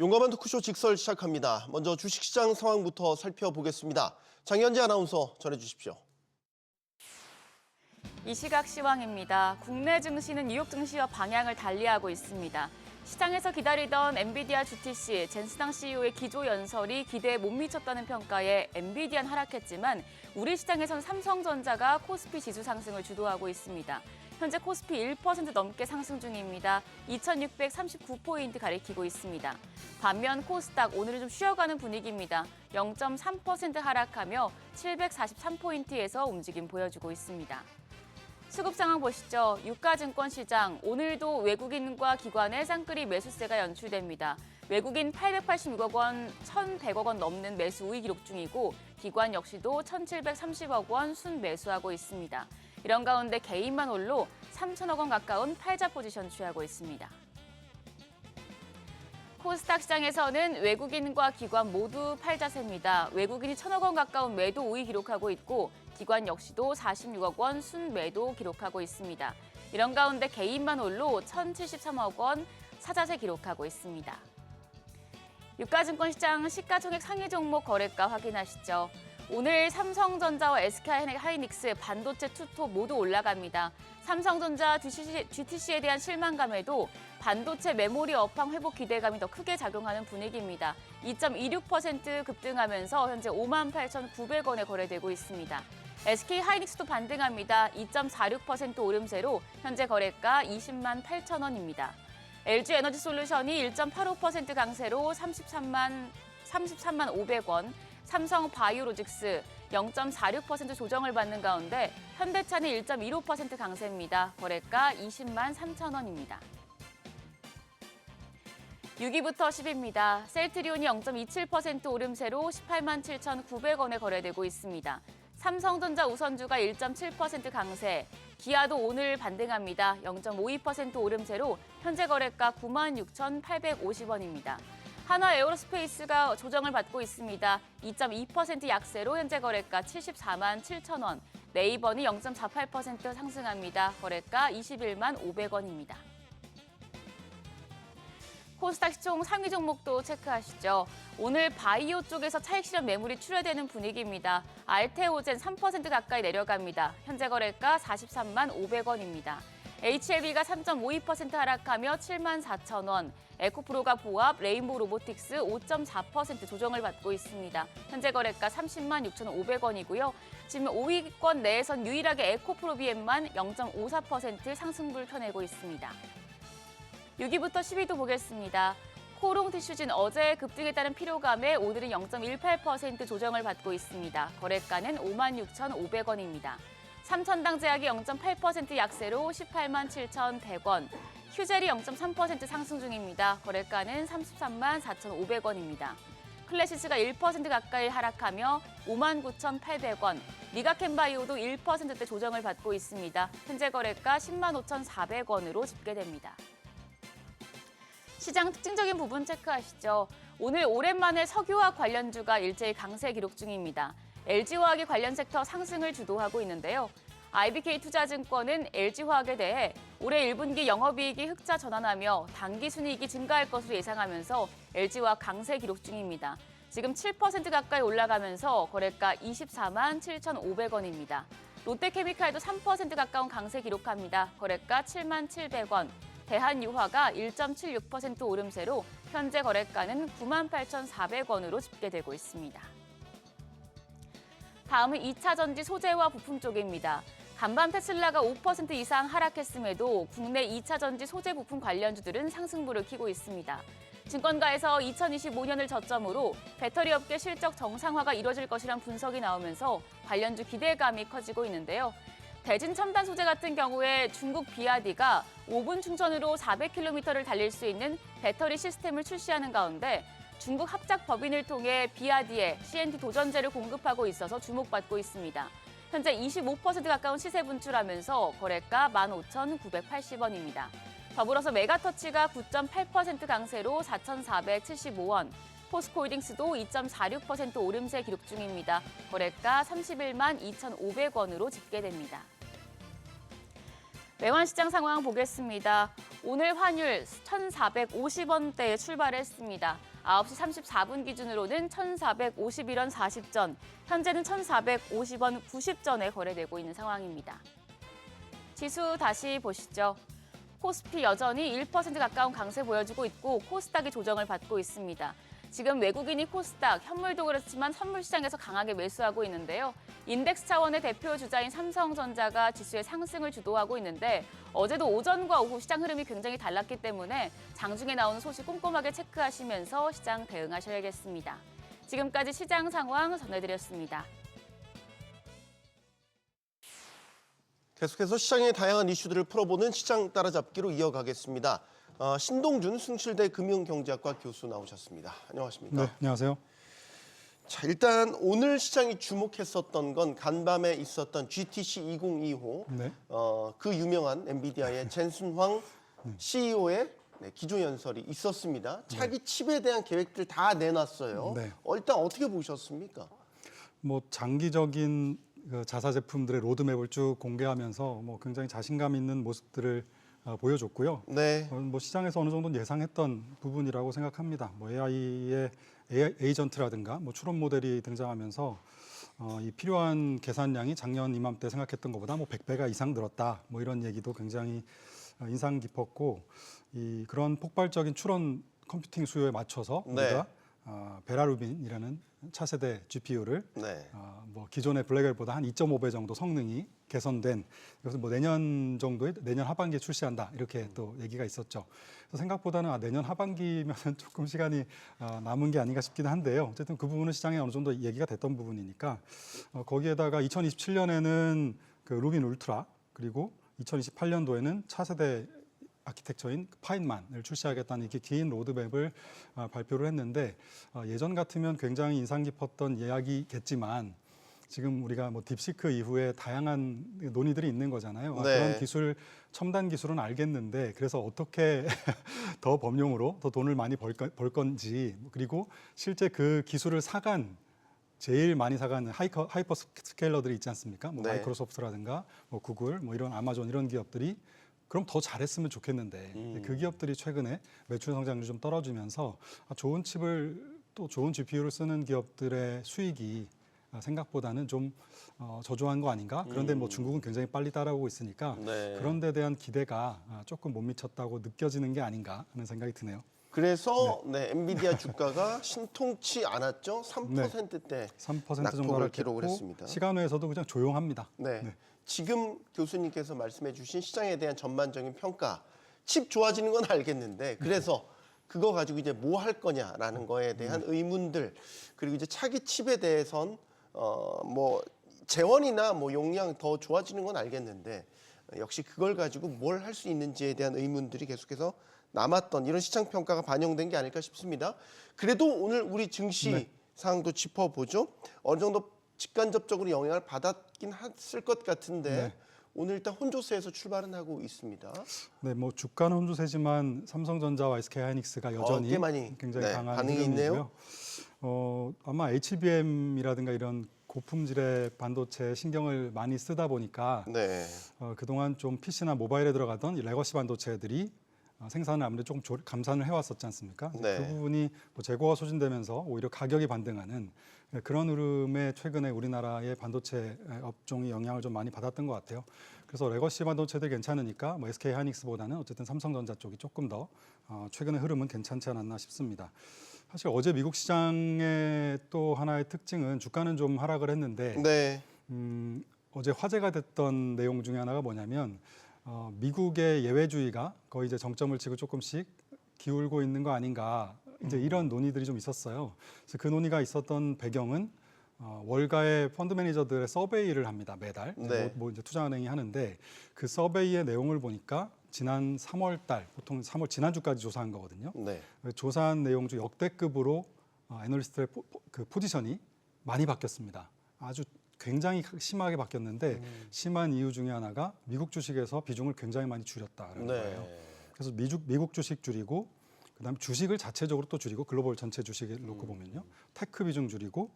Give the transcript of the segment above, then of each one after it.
용감한 토크쇼 직설 시작합니다. 먼저 주식시장 상황부터 살펴보겠습니다. 장현지 아나운서 전해주십시오. 이 시각 시황입니다. 국내 증시는 뉴욕 증시와 방향을 달리하고 있습니다. 시장에서 기다리던 엔비디아 GTC, 젠스당 CEO의 기조 연설이 기대에 못 미쳤다는 평가에 엔비디아는 하락했지만 우리 시장에선 삼성전자가 코스피 지수 상승을 주도하고 있습니다. 현재 코스피 1% 넘게 상승 중입니다. 2639포인트 가리키고 있습니다. 반면 코스닥 오늘은 좀 쉬어가는 분위기입니다. 0.3% 하락하며 743포인트에서 움직임 보여주고 있습니다. 수급 상황 보시죠. 유가증권 시장, 오늘도 외국인과 기관의 쌍끌이 매수세가 연출됩니다. 외국인 886억 원, 1,100억 원 넘는 매수 우위 기록 중이고 기관 역시도 1,730억 원 순매수하고 있습니다. 이런 가운데 개인만 홀로 3천억 원 가까운 팔자 포지션 취하고 있습니다. 코스닥 시장에서는 외국인과 기관 모두 팔자세입니다. 외국인이 1,000억 원 가까운 매도 우위 기록하고 있고 기관 역시도 46억 원 순매도 기록하고 있습니다. 이런 가운데 개인만 홀로 1,073억 원 사자세 기록하고 있습니다. 유가증권 시장 시가총액 상위 종목 거래가 확인하시죠. 오늘 삼성전자와 SK하이닉스, 반도체 투톱 모두 올라갑니다. 삼성전자 GTC에 대한 실망감에도 반도체 메모리 업황 회복 기대감이 더 크게 작용하는 분위기입니다. 2.26% 급등하면서 현재 58,900원에 거래되고 있습니다. SK하이닉스도 반등합니다. 2.46% 오름세로 현재 거래가 20만 8천 원입니다. LG에너지솔루션이 1.85% 강세로 33만 500원, 삼성바이오로직스 0.46% 조정을 받는 가운데 현대차는 1.15% 강세입니다. 거래가 20만 3천 원입니다. 6위부터 10위입니다. 셀트리온이 0.27% 오름세로 18만 7,900원에 거래되고 있습니다. 삼성전자 우선주가 1.7% 강세, 기아도 오늘 반등합니다. 0.52% 오름세로 현재 거래가 96,850원입니다. 한화 에어로스페이스가 조정을 받고 있습니다. 2.2% 약세로 현재 거래가 74만 7천 원, 네이버는 0.48% 상승합니다. 거래가 21만 500원입니다. 코스닥 시총 상위 종목도 체크하시죠. 오늘 바이오 쪽에서 차익 실현 매물이 출회되는 분위기입니다. 알테오젠 3% 가까이 내려갑니다. 현재 거래가 43만 500원입니다. HLB가 3.52% 하락하며 7만 4천 원, 에코프로가 보합, 레인보우 로보틱스 5.4% 조정을 받고 있습니다. 현재 거래가 30만 6,500원이고요. 지금 5위권 내에선 유일하게 에코프로 BM만 0.54% 상승불 켜내고 있습니다. 6위부터 10위도 보겠습니다. 코롱 티슈진 어제 급등에 따른 피로감에 오늘은 0.18% 조정을 받고 있습니다. 거래가는 56,500원입니다. 삼천당제약이 0.8% 약세로 18만 7,100원, 휴젤이 0.3% 상승 중입니다. 거래가는 33만 4,500원입니다. 클래시스가 1% 가까이 하락하며 5만 9,800원, 리가켄바이오도 1%대 조정을 받고 있습니다. 현재 거래가 10만 5,400원으로 집계됩니다. 시장 특징적인 부분 체크하시죠. 오늘 오랜만에 석유화학 관련주가 일제히 강세 기록 중입니다. LG화학이 관련 섹터 상승을 주도하고 있는데요. IBK투자증권은 LG화학에 대해 올해 1분기 영업이익이 흑자 전환하며 당기순이익이 증가할 것으로 예상하면서 LG화학 강세 기록 중입니다. 지금 7% 가까이 올라가면서 거래가 24만 7,500원입니다. 롯데케미칼도 3% 가까운 강세 기록합니다. 거래가 7만 700원. 대한유화가 1.76% 오름세로 현재 거래가는 9만 8,400원으로 집계되고 있습니다. 다음은 2차 전지 소재와 부품 쪽입니다. 간밤 테슬라가 5% 이상 하락했음에도 국내 2차 전지 소재 부품 관련주들은 상승부를 켜고 있습니다. 증권가에서 2025년을 저점으로 배터리 업계 실적 정상화가 이뤄질 것이란 분석이 나오면서 관련주 기대감이 커지고 있는데요. 대진 첨단 소재 같은 경우에 중국 비아디가 5분 충전으로 400km를 달릴 수 있는 배터리 시스템을 출시하는 가운데 중국 합작 법인을 통해 비아디에 CNT 도전제를 공급하고 있어서 주목받고 있습니다. 현재 25% 가까운 시세 분출하면서 거래가 15,980원입니다. 더불어서 메가터치가 9.8% 강세로 4,475원, 포스코홀딩스도 2.46% 오름세 기록 중입니다. 거래가 31만 2,500원으로 집계됩니다. 외환 시장 상황 보겠습니다. 오늘 환율 1,450원대에 출발했습니다. 9시 34분 기준으로는 1,451원 40전, 현재는 1,450원 90전에 거래되고 있는 상황입니다. 지수 다시 보시죠. 코스피 여전히 1% 가까운 강세 보여주고 있고 코스닥이 조정을 받고 있습니다. 지금 외국인이 코스닥, 현물도 그렇지만 선물시장에서 강하게 매수하고 있는데요. 인덱스 차원의 대표 주자인 삼성전자가 지수의 상승을 주도하고 있는데 어제도 오전과 오후 시장 흐름이 굉장히 달랐기 때문에 장중에 나오는 소식 꼼꼼하게 체크하시면서 시장 대응하셔야겠습니다. 지금까지 시장 상황 전해드렸습니다. 계속해서 시장의 다양한 이슈들을 풀어보는 시장 따라잡기로 이어가겠습니다. 신동준 숭실대 금융경제학과 교수 나오셨습니다. 안녕하십니까? 네, 안녕하세요. 자, 일단 오늘 시장이 주목했었던 건 간밤에 있었던 GTC 2025, 네. 그 유명한 엔비디아의 젠슨 황 CEO의 기조연설이 있었습니다. 차기 칩에 대한 계획들 다 내놨어요. 네. 일단 어떻게 보셨습니까? 뭐 장기적인 그 자사 제품들의 로드맵을 쭉 공개하면서 뭐 굉장히 자신감 있는 모습들을 보여줬고요. 네. 뭐 시장에서 어느 정도 예상했던 부분이라고 생각합니다. 뭐 AI의 에이전트라든가 뭐 추론 모델이 등장하면서 이 필요한 계산량이 작년 이맘때 생각했던 것보다 뭐 100배가 이상 늘었다. 뭐 이런 얘기도 굉장히 인상 깊었고 이 그런 폭발적인 추론 컴퓨팅 수요에 맞춰서 네. 우리가 베라루빈이라는 차세대 GPU를 네. 뭐 기존의 블랙엘보다 한 2.5배 정도 성능이 개선된 그래서 뭐 내년 하반기에 출시한다 이렇게 또 얘기가 있었죠. 그래서 생각보다는 내년 하반기면 조금 시간이 남은 게 아닌가 싶기도 한데요. 어쨌든 그 부분은 시장에 어느 정도 얘기가 됐던 부분이니까 거기에다가 2027년에는 그 루빈 울트라 그리고 2028년도에는 차세대 아키텍처인 파인만을 출시하겠다는 이렇게 긴 로드맵을 발표를 했는데 예전 같으면 굉장히 인상 깊었던 이야기겠지만 지금 우리가 뭐 딥시크 이후에 다양한 논의들이 있는 거잖아요. 네. 그런 기술, 첨단 기술은 알겠는데 그래서 어떻게 더 범용으로 더 돈을 많이 벌 건지 그리고 실제 그 기술을 제일 많이 사가는 하이퍼 스케일러들이 있지 않습니까? 뭐 네. 마이크로소프트라든가 뭐 구글, 뭐 이런 아마존 이런 기업들이 그럼 더 잘했으면 좋겠는데 그 기업들이 최근에 매출 성장률이 좀 떨어지면서 좋은 칩을 또 좋은 GPU를 쓰는 기업들의 수익이 생각보다는 좀 저조한 거 아닌가? 그런데 뭐 중국은 굉장히 빨리 따라오고 있으니까 네. 그런 데 대한 기대가 조금 못 미쳤다고 느껴지는 게 아닌가 하는 생각이 드네요. 그래서 엔비디아 주가가 신통치 않았죠. 3%대 3% 낙폭을 정도를 기록을 했고 했습니다. 시간외에서도 그냥 조용합니다. 네. 지금 교수님께서 말씀해 주신 시장에 대한 전반적인 평가, 칩 좋아지는 건 알겠는데 그래서 그거 가지고 이제 뭐 할 거냐라는 거에 대한 의문들, 그리고 이제 차기 칩에 대해선 뭐 재원이나 뭐 용량 더 좋아지는 건 알겠는데 역시 그걸 가지고 뭘 할 수 있는지에 대한 의문들이 계속해서 남았던 이런 시장 평가가 반영된 게 아닐까 싶습니다. 그래도 오늘 우리 증시 상황도 짚어보죠. 어느 정도 직간접적으로 영향을 받았긴 했을 것 같은데 네. 오늘 일단 혼조세에서 출발은 하고 있습니다. 네, 뭐 주가는 혼조세지만 삼성전자와 SK하이닉스가 여전히 꽤 많이, 굉장히 강한 반응이 있네요. 흐름이고요. 아마 HBM이라든가 이런 고품질의 반도체에 신경을 많이 쓰다 보니까 네. 그동안 좀 PC나 모바일에 들어가던 이 레거시 반도체들이 생산을 아무래도 조금 감산을 해왔었지 않습니까? 네. 그 부분이 뭐 재고가 소진되면서 오히려 가격이 반등하는 그런 흐름에 최근에 우리나라의 반도체 업종이 영향을 좀 많이 받았던 것 같아요. 그래서 레거시 반도체들 괜찮으니까 뭐 SK 하이닉스보다는 어쨌든 삼성전자 쪽이 조금 더 최근의 흐름은 괜찮지 않았나 싶습니다. 사실 어제 미국 시장의 또 하나의 특징은 주가는 좀 하락을 했는데 네. 어제 화제가 됐던 내용 중에 하나가 뭐냐면 미국의 예외주의가 거의 이제 정점을 치고 조금씩 기울고 있는 거 아닌가 이제 이런 논의들이 좀 있었어요. 그래서 그 논의가 있었던 배경은 월가의 펀드 매니저들의 서베이를 합니다 매달. 네. 뭐 이제 투자은행이 하는데 그 서베이의 내용을 보니까 지난 3월달 보통 3월 지난주까지 조사한 거거든요. 네. 조사한 내용 중 역대급으로 애널리스트의 그 포지션이 많이 바뀌었습니다. 아주 굉장히 심하게 바뀌었는데 심한 이유 중에 하나가 미국 주식에서 비중을 굉장히 많이 줄였다는 거예요. 그래서 미국 주식 줄이고 그다음에 주식을 자체적으로 또 줄이고 글로벌 전체 주식을 놓고 보면요. 테크 비중 줄이고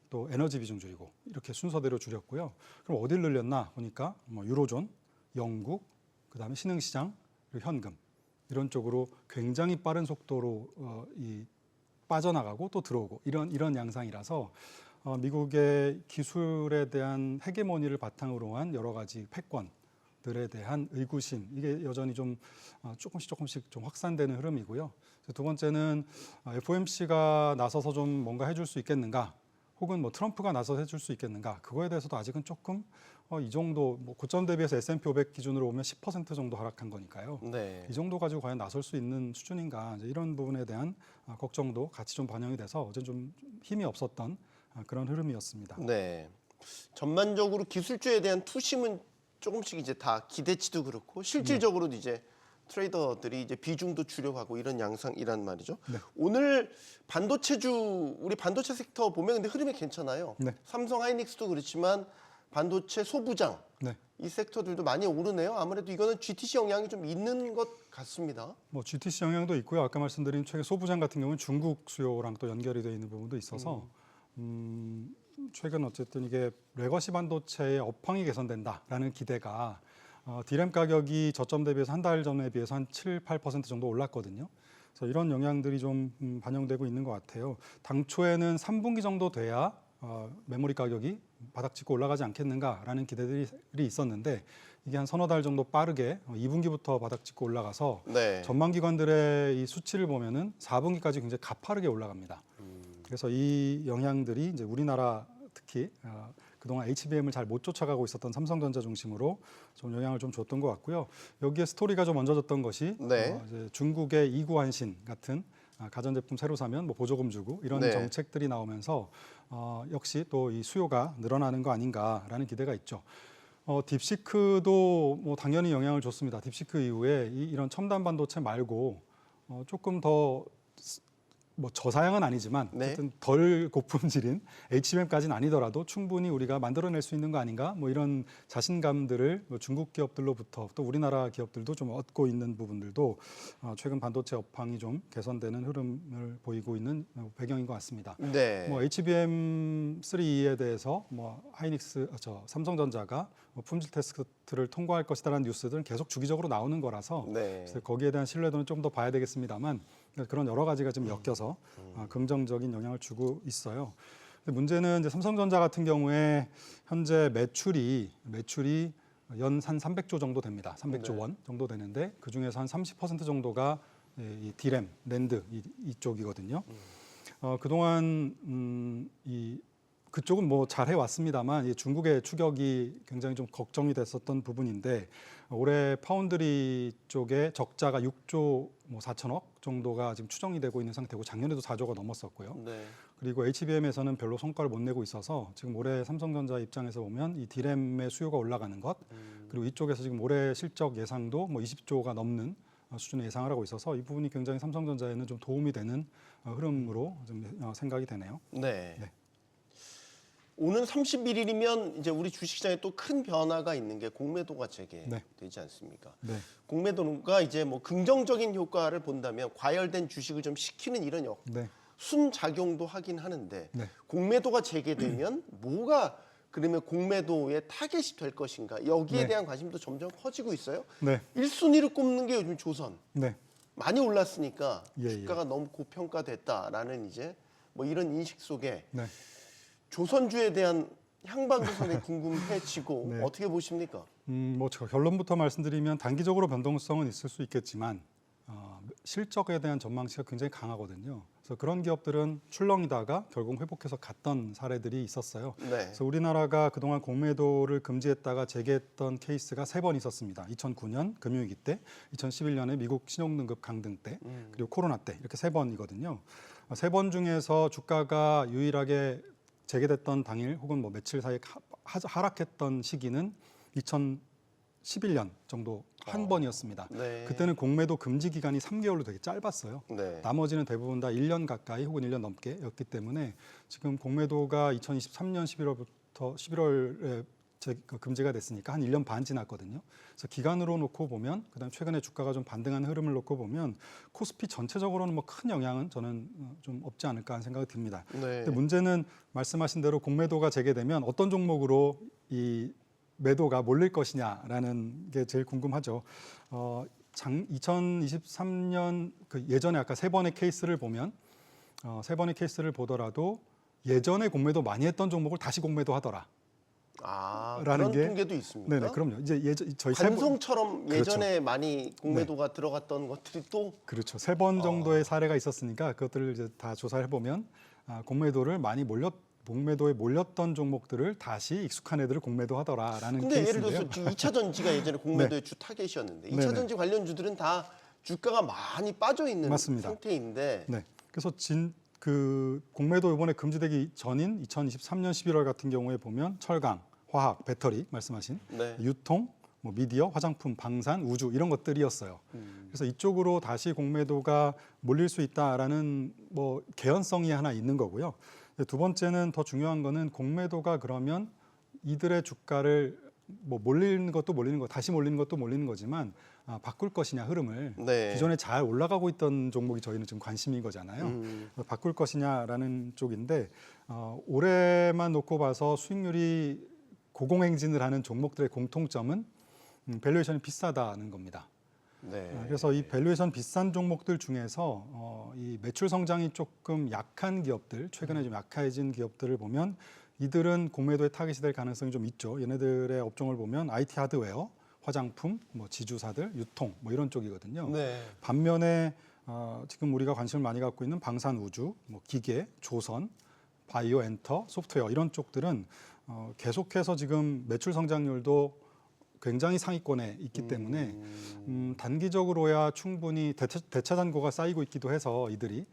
또 에너지 비중 줄이고 이렇게 순서대로 줄였고요. 그럼 어딜 늘렸나 보니까 뭐 유로존, 영국, 그다음에 신흥시장, 그리고 현금 이런 쪽으로 굉장히 빠른 속도로 이 빠져나가고 또 들어오고 이런 양상이라서 미국의 기술에 대한 헤게모니를 바탕으로 한 여러 가지 패권들에 대한 의구심 이게 여전히 좀 조금씩 좀 확산되는 흐름이고요. 두 번째는 FOMC가 나서서 좀 뭔가 해줄 수 있겠는가, 혹은 뭐 트럼프가 나서서 해줄 수 있겠는가, 그거에 대해서도 아직은 조금 이 정도 뭐 고점 대비해서 S&P 500 기준으로 보면 10% 정도 하락한 거니까요. 네. 이 정도 가지고 과연 나설 수 있는 수준인가, 이제 이런 부분에 대한 걱정도 같이 좀 반영이 돼서 어제 좀 힘이 없었던 그런 흐름이었습니다. 네. 전반적으로 기술주에 대한 투심은 조금씩 이제 다 기대치도 그렇고 실질적으로도 이제 트레이더들이 이제 비중도 줄여가고 이런 양상이란 말이죠. 네. 오늘 우리 반도체 섹터 보면 근데 흐름이 괜찮아요. 네. 삼성 하이닉스도 그렇지만 반도체 소부장 네. 이 섹터들도 많이 오르네요. 아무래도 이거는 GTC 영향이 좀 있는 것 같습니다. 뭐 GTC 영향도 있고요. 아까 말씀드린 최근 소부장 같은 경우는 중국 수요랑 또 연결이 되어 있는 부분도 있어서 최근 어쨌든 이게 레거시 반도체의 업황이 개선된다라는 기대가 D램 가격이 저점 대비해서 한 달 전에 비해서 한 7, 8% 정도 올랐거든요. 그래서 이런 영향들이 좀 반영되고 있는 것 같아요. 당초에는 3분기 정도 돼야 메모리 가격이 바닥 짚고 올라가지 않겠는가라는 기대들이 있었는데 이게 한 서너 달 정도 빠르게 2분기부터 바닥 짚고 올라가서 네. 전망 기관들의 이 수치를 보면은 4분기까지 굉장히 가파르게 올라갑니다. 그래서 이 영향들이 이제 우리나라 특히 그동안 HBM을 잘 못 쫓아가고 있었던 삼성전자 중심으로 좀 영향을 좀 줬던 것 같고요. 여기에 스토리가 좀 얹어졌던 것이 네. 이제 중국의 이구환신 같은 가전제품 새로 사면 뭐 보조금 주고 이런 네. 정책들이 나오면서 역시 또 이 수요가 늘어나는 거 아닌가라는 기대가 있죠. 딥시크도 뭐 당연히 영향을 줬습니다. 딥시크 이후에 이런 첨단 반도체 말고 조금 더 뭐 저사양은 아니지만 네. 어쨌든 덜 고품질인 HBM까지는 아니더라도 충분히 우리가 만들어낼 수 있는 거 아닌가, 뭐 이런 자신감들을 뭐 중국 기업들로부터 또 우리나라 기업들도 좀 얻고 있는 부분들도 최근 반도체 업황이 좀 개선되는 흐름을 보이고 있는 배경인 것 같습니다. 네. 뭐 HBM3E에 대해서 뭐 삼성전자가 뭐 품질 테스트를 통과할 것이다라는 뉴스들은 계속 주기적으로 나오는 거라서 네. 그래서 거기에 대한 신뢰도는 좀 더 봐야 되겠습니다만 그런 여러 가지가 좀 엮여서 긍정적인 영향을 주고 있어요. 근데 문제는 이제 삼성전자 같은 경우에 현재 매출이 연 한 300조 정도 됩니다. 300조 원 정도 되는데 그 중에서 한 30% 정도가 이 D램, 낸드 이쪽이거든요. 그동안 그쪽은 뭐 잘 해왔습니다만 이 중국의 추격이 굉장히 좀 걱정이 됐었던 부분인데 올해 파운드리 쪽에 적자가 6조 뭐 4천억 정도가 지금 추정이 되고 있는 상태고 작년에도 4조가 넘었었고요. 네. 그리고 HBM에서는 별로 성과를 못 내고 있어서 지금 올해 삼성전자 입장에서 보면 이 D램의 수요가 올라가는 것 그리고 이쪽에서 지금 올해 실적 예상도 뭐 20조가 넘는 수준의 예상을 하고 있어서 이 부분이 굉장히 삼성전자에는 좀 도움이 되는 흐름으로 좀 생각이 되네요. 네. 네. 오는 31일이면 이제 우리 주식시장에 또 큰 변화가 있는 게 공매도가 재개되지 않습니까? 네. 공매도가 이제 뭐 긍정적인 효과를 본다면 과열된 주식을 좀 식히는 이런 네. 순작용도 하긴 하는데 네. 공매도가 재개되면 뭐가 그러면 공매도의 타겟이 될 것인가 여기에 네. 대한 관심도 점점 커지고 있어요. 네. 1순위를 꼽는 게 요즘 조선. 네. 많이 올랐으니까 예, 주가가 너무 고평가됐다라는 이제 뭐 이런 인식 속에 네. 조선주에 대한 향방도선이 궁금해지고 네. 어떻게 보십니까? 뭐 결론부터 말씀드리면 단기적으로 변동성은 있을 수 있겠지만 실적에 대한 전망치가 굉장히 강하거든요. 그래서 그런 기업들은 출렁이다가 결국 회복해서 갔던 사례들이 있었어요. 네. 그래서 우리나라가 그동안 공매도를 금지했다가 재개했던 케이스가 3번 있었습니다. 2009년 금융위기 때, 2011년에 미국 신용등급 강등 때, 그리고 코로나 때 이렇게 3번이거든요. 3번 중에서 주가가 유일하게 재개됐던 당일 혹은 뭐 며칠 사이에 하락했던 시기는 2011년 정도 한 번이었습니다. 네. 그때는 공매도 금지 기간이 3개월로 되게 짧았어요. 네. 나머지는 대부분 다 1년 가까이 혹은 1년 넘게였기 때문에 지금 공매도가 2023년 11월에 금지가 됐으니까 한 1년 반 지났거든요. 그래서 기간으로 놓고 보면 그다음 최근에 주가가 좀 반등하는 흐름을 놓고 보면 코스피 전체적으로는 뭐 큰 영향은 저는 좀 없지 않을까 하는 생각이 듭니다. 네. 근데 문제는 말씀하신 대로 공매도가 재개되면 어떤 종목으로 이 매도가 몰릴 것이냐라는 게 제일 궁금하죠. 2023년 그 예전에 아까 세 번의 케이스를 보면 세 번의 케이스를 보더라도 예전에 공매도 많이 했던 종목을 다시 공매도 하더라. 그런 게, 통계도 있습니까? 네네, 그럼요. 이제 저희 관성처럼 예전에 그렇죠. 많이 공매도가 들어갔던 것들이 또 그렇죠. 세 번 정도의 사례가 있었으니까 그것들을 이제 다 조사해 보면 공매도를 많이 공매도에 몰렸던 종목들을 다시 익숙한 애들을 공매도하더라라는 근데 케이스인데요. 예를 들어서 지금 2차 전지가 예전에 공매도의 주 타겟이었는데 2차 전지 관련주들은 다 주가가 많이 빠져 있는 맞습니다. 상태인데 네. 그래서 그 공매도 이번에 금지되기 전인 2023년 11월 같은 경우에 보면 철강, 화학, 배터리 말씀하신 네. 유통, 뭐 미디어, 화장품, 방산, 우주 이런 것들이었어요. 그래서 이쪽으로 다시 공매도가 몰릴 수 있다라는 뭐 개연성이 하나 있는 거고요. 두 번째는 더 중요한 거는 공매도가 그러면 이들의 주가를 뭐 몰리는 것도 몰리는 거, 다시 몰리는 것도 몰리는 거지만 바꿀 것이냐 흐름을 네. 기존에 잘 올라가고 있던 종목이 저희는 지금 관심인 거잖아요. 바꿀 것이냐라는 쪽인데 올해만 놓고 봐서 수익률이 고공행진을 하는 종목들의 공통점은 밸류에이션이 비싸다는 겁니다. 네. 그래서 이 밸류에이션 비싼 종목들 중에서 이 매출 성장이 조금 약한 기업들, 최근에 좀 약해진 기업들을 보면 이들은 공매도의 타깃이 될 가능성이 좀 있죠. 얘네들의 업종을 보면 IT 하드웨어, 화장품, 뭐 지주사들, 유통 뭐 이런 쪽이거든요. 네. 반면에 지금 우리가 관심을 많이 갖고 있는 방산 우주, 뭐 기계, 조선, 바이오 엔터, 소프트웨어 이런 쪽들은 계속해서 지금 매출 성장률도 굉장히 상위권에 있기 때문에 단기적으로야 충분히 대차 잔고가 쌓이고 있기도 해서 이들이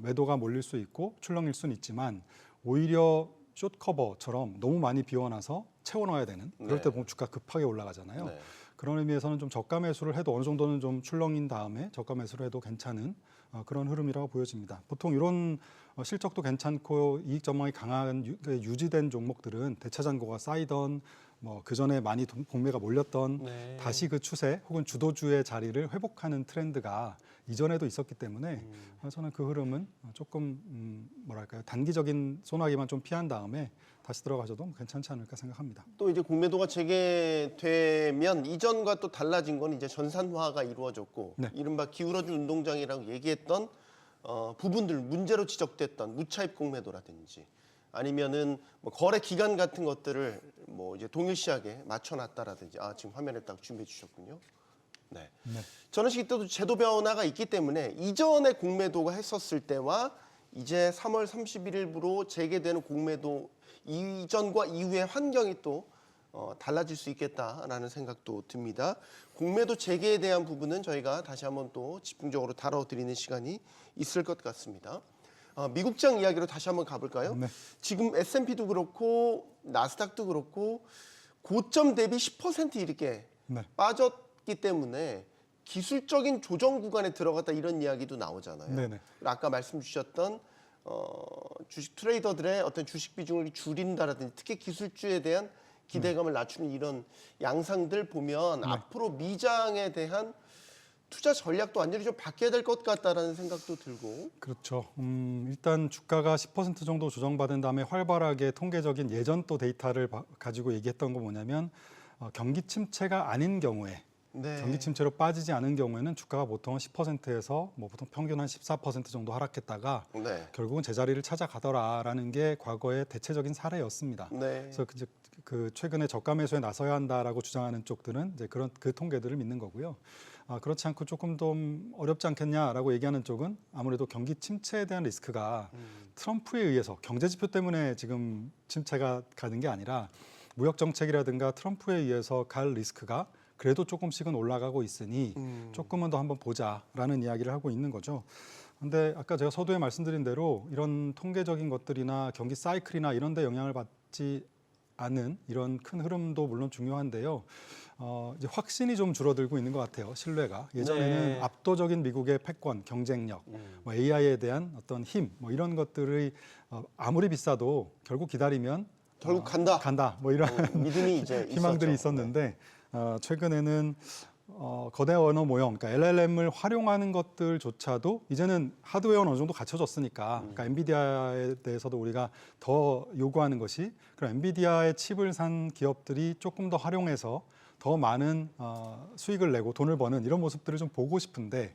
매도가 몰릴 수 있고 출렁일 수는 있지만 오히려 숏 커버처럼 너무 많이 비워놔서 채워넣어야 되는 그럴 때 보면 주가 급하게 올라가잖아요. 네. 그런 의미에서는 좀 저가 매수를 해도 어느 정도는 좀 출렁인 다음에 저가 매수를 해도 괜찮은 그런 흐름이라고 보여집니다. 보통 이런 실적도 괜찮고 이익 전망이 강한 유지된 종목들은 대차 잔고가 쌓이던 뭐 그전에 많이 공매가 몰렸던 네. 다시 그 추세 혹은 주도주의 자리를 회복하는 트렌드가 이전에도 있었기 때문에 저는 그 흐름은 조금 뭐랄까요 단기적인 소나기만 좀 피한 다음에 다시 들어가셔도 괜찮지 않을까 생각합니다. 또 이제 공매도가 재개되면 이전과 또 달라진 건 이제 전산화가 이루어졌고 네. 이른바 기울어진 운동장이라고 얘기했던 부분들 문제로 지적됐던 무차입 공매도라든지 아니면은 뭐 거래 기간 같은 것들을 뭐 이제 동일시하게 맞춰놨다라든지 지금 화면에 딱 준비해 주셨군요. 네. 저는 이때도 제도 변화가 있기 때문에 이전에 공매도가 했었을 때와 이제 3월 31일부로 재개되는 공매도 이전과 이후의 환경이 또 달라질 수 있겠다라는 생각도 듭니다. 공매도 재개에 대한 부분은 저희가 다시 한번 또 집중적으로 다뤄드리는 시간이 있을 것 같습니다. 미국장 이야기로 다시 한번 가볼까요? 네. 지금 S&P도 그렇고 나스닥도 그렇고 고점 대비 10% 이렇게 네. 빠졌기 때문에 기술적인 조정 구간에 들어갔다 이런 이야기도 나오잖아요. 네네. 아까 말씀 주셨던 주식 트레이더들의 어떤 주식 비중을 줄인다라든지 특히 기술주에 대한 기대감을 낮추는 이런 양상들 보면 앞으로 미장에 대한 투자 전략도 완전히 좀 바뀌어야 될 것 같다라는 생각도 들고. 그렇죠. 일단 주가가 10% 정도 조정받은 다음에 활발하게 통계적인 예전 또 데이터를 가지고 얘기했던 거 뭐냐면 경기 침체가 아닌 경우에 네. 경기 침체로 빠지지 않은 경우에는 주가가 보통 10%에서 뭐 보통 평균 한 14% 정도 하락했다가 네. 결국은 제자리를 찾아가더라라는 게 과거의 대체적인 사례였습니다. 네. 그래서 이제 그 최근에 저가 매수에 나서야 한다라고 주장하는 쪽들은 이제 그런 그 통계들을 믿는 거고요. 그렇지 않고 조금 더 어렵지 않겠냐라고 얘기하는 쪽은 아무래도 경기 침체에 대한 리스크가 트럼프에 의해서 경제 지표 때문에 지금 침체가 가는 게 아니라 무역 정책이라든가 트럼프에 의해서 갈 리스크가 그래도 조금씩은 올라가고 있으니 조금은 더 한번 보자라는 이야기를 하고 있는 거죠. 근데 아까 제가 서두에 말씀드린 대로 이런 통계적인 것들이나 경기 사이클이나 이런 데 영향을 받지 않은 이런 큰 흐름도 물론 중요한데요. 이제 확신이 좀 줄어들고 있는 것 같아요. 신뢰가. 예전에는 네. 압도적인 미국의 패권, 경쟁력, 뭐 AI에 대한 어떤 힘, 뭐 이런 것들이 아무리 비싸도 결국 기다리면 결국 간다. 간다. 뭐 이런 믿음이 이제 희망들이 있었죠. 있었는데 최근에는 거대 언어 모형, 그러니까 LLM을 활용하는 것들조차도 이제는 하드웨어는 어느 정도 갖춰졌으니까, 그러니까 엔비디아에 대해서도 우리가 더 요구하는 것이 그런 엔비디아의 칩을 산 기업들이 조금 더 활용해서 더 많은 수익을 내고 돈을 버는 이런 모습들을 좀 보고 싶은데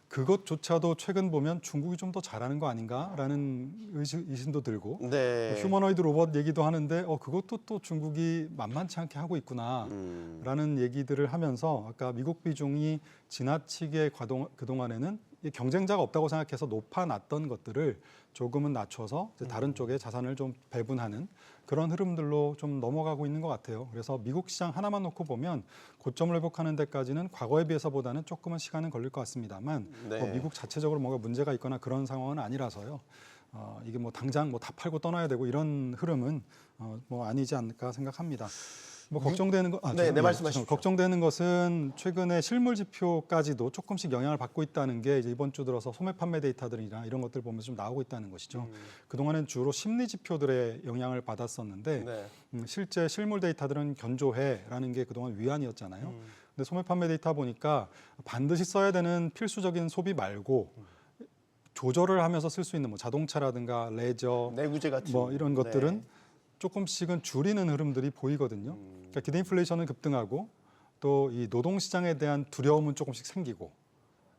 그것조차도 최근 보면 중국이 좀 더 잘하는 거 아닌가라는 의심도 들고 네. 휴머노이드 로봇 얘기도 하는데 그것도 또 중국이 만만치 않게 하고 있구나라는 얘기들을 하면서 아까 미국 비중이 지나치게 그동안에는 이 경쟁자가 없다고 생각해서 높아놨던 것들을 조금은 낮춰서 이제 다른 쪽에 자산을 좀 배분하는 그런 흐름들로 좀 넘어가고 있는 것 같아요. 그래서 미국 시장 하나만 놓고 보면 고점을 회복하는 데까지는 과거에 비해서보다는 조금은 시간은 걸릴 것 같습니다만 네. 미국 자체적으로 뭔가 문제가 있거나 그런 상황은 아니라서요. 이게 뭐 당장 뭐 다 팔고 떠나야 되고 이런 흐름은 뭐 아니지 않을까 생각합니다. 뭐 걱정되는 거, 네, 말씀하십시오. 걱정되는 것은 최근에 실물 지표까지도 조금씩 영향을 받고 있다는 게 이제 이번 주 들어서 소매 판매 데이터들이나 이런 것들 보면서 좀 나오고 있다는 것이죠. 그동안엔 주로 심리 지표들의 영향을 받았었는데 네. 실제 실물 데이터들은 견조해라는 게 그동안 위안이었잖아요. 근데 소매 판매 데이터 보니까 반드시 써야 되는 필수적인 소비 말고 조절을 하면서 쓸 수 있는 뭐 자동차라든가 레저, 내구재 같은 뭐 이런 것들은 네. 조금씩은 줄이는 흐름들이 보이거든요. 그러니까 기대 인플레이션은 급등하고 또 이 노동 시장에 대한 두려움은 조금씩 생기고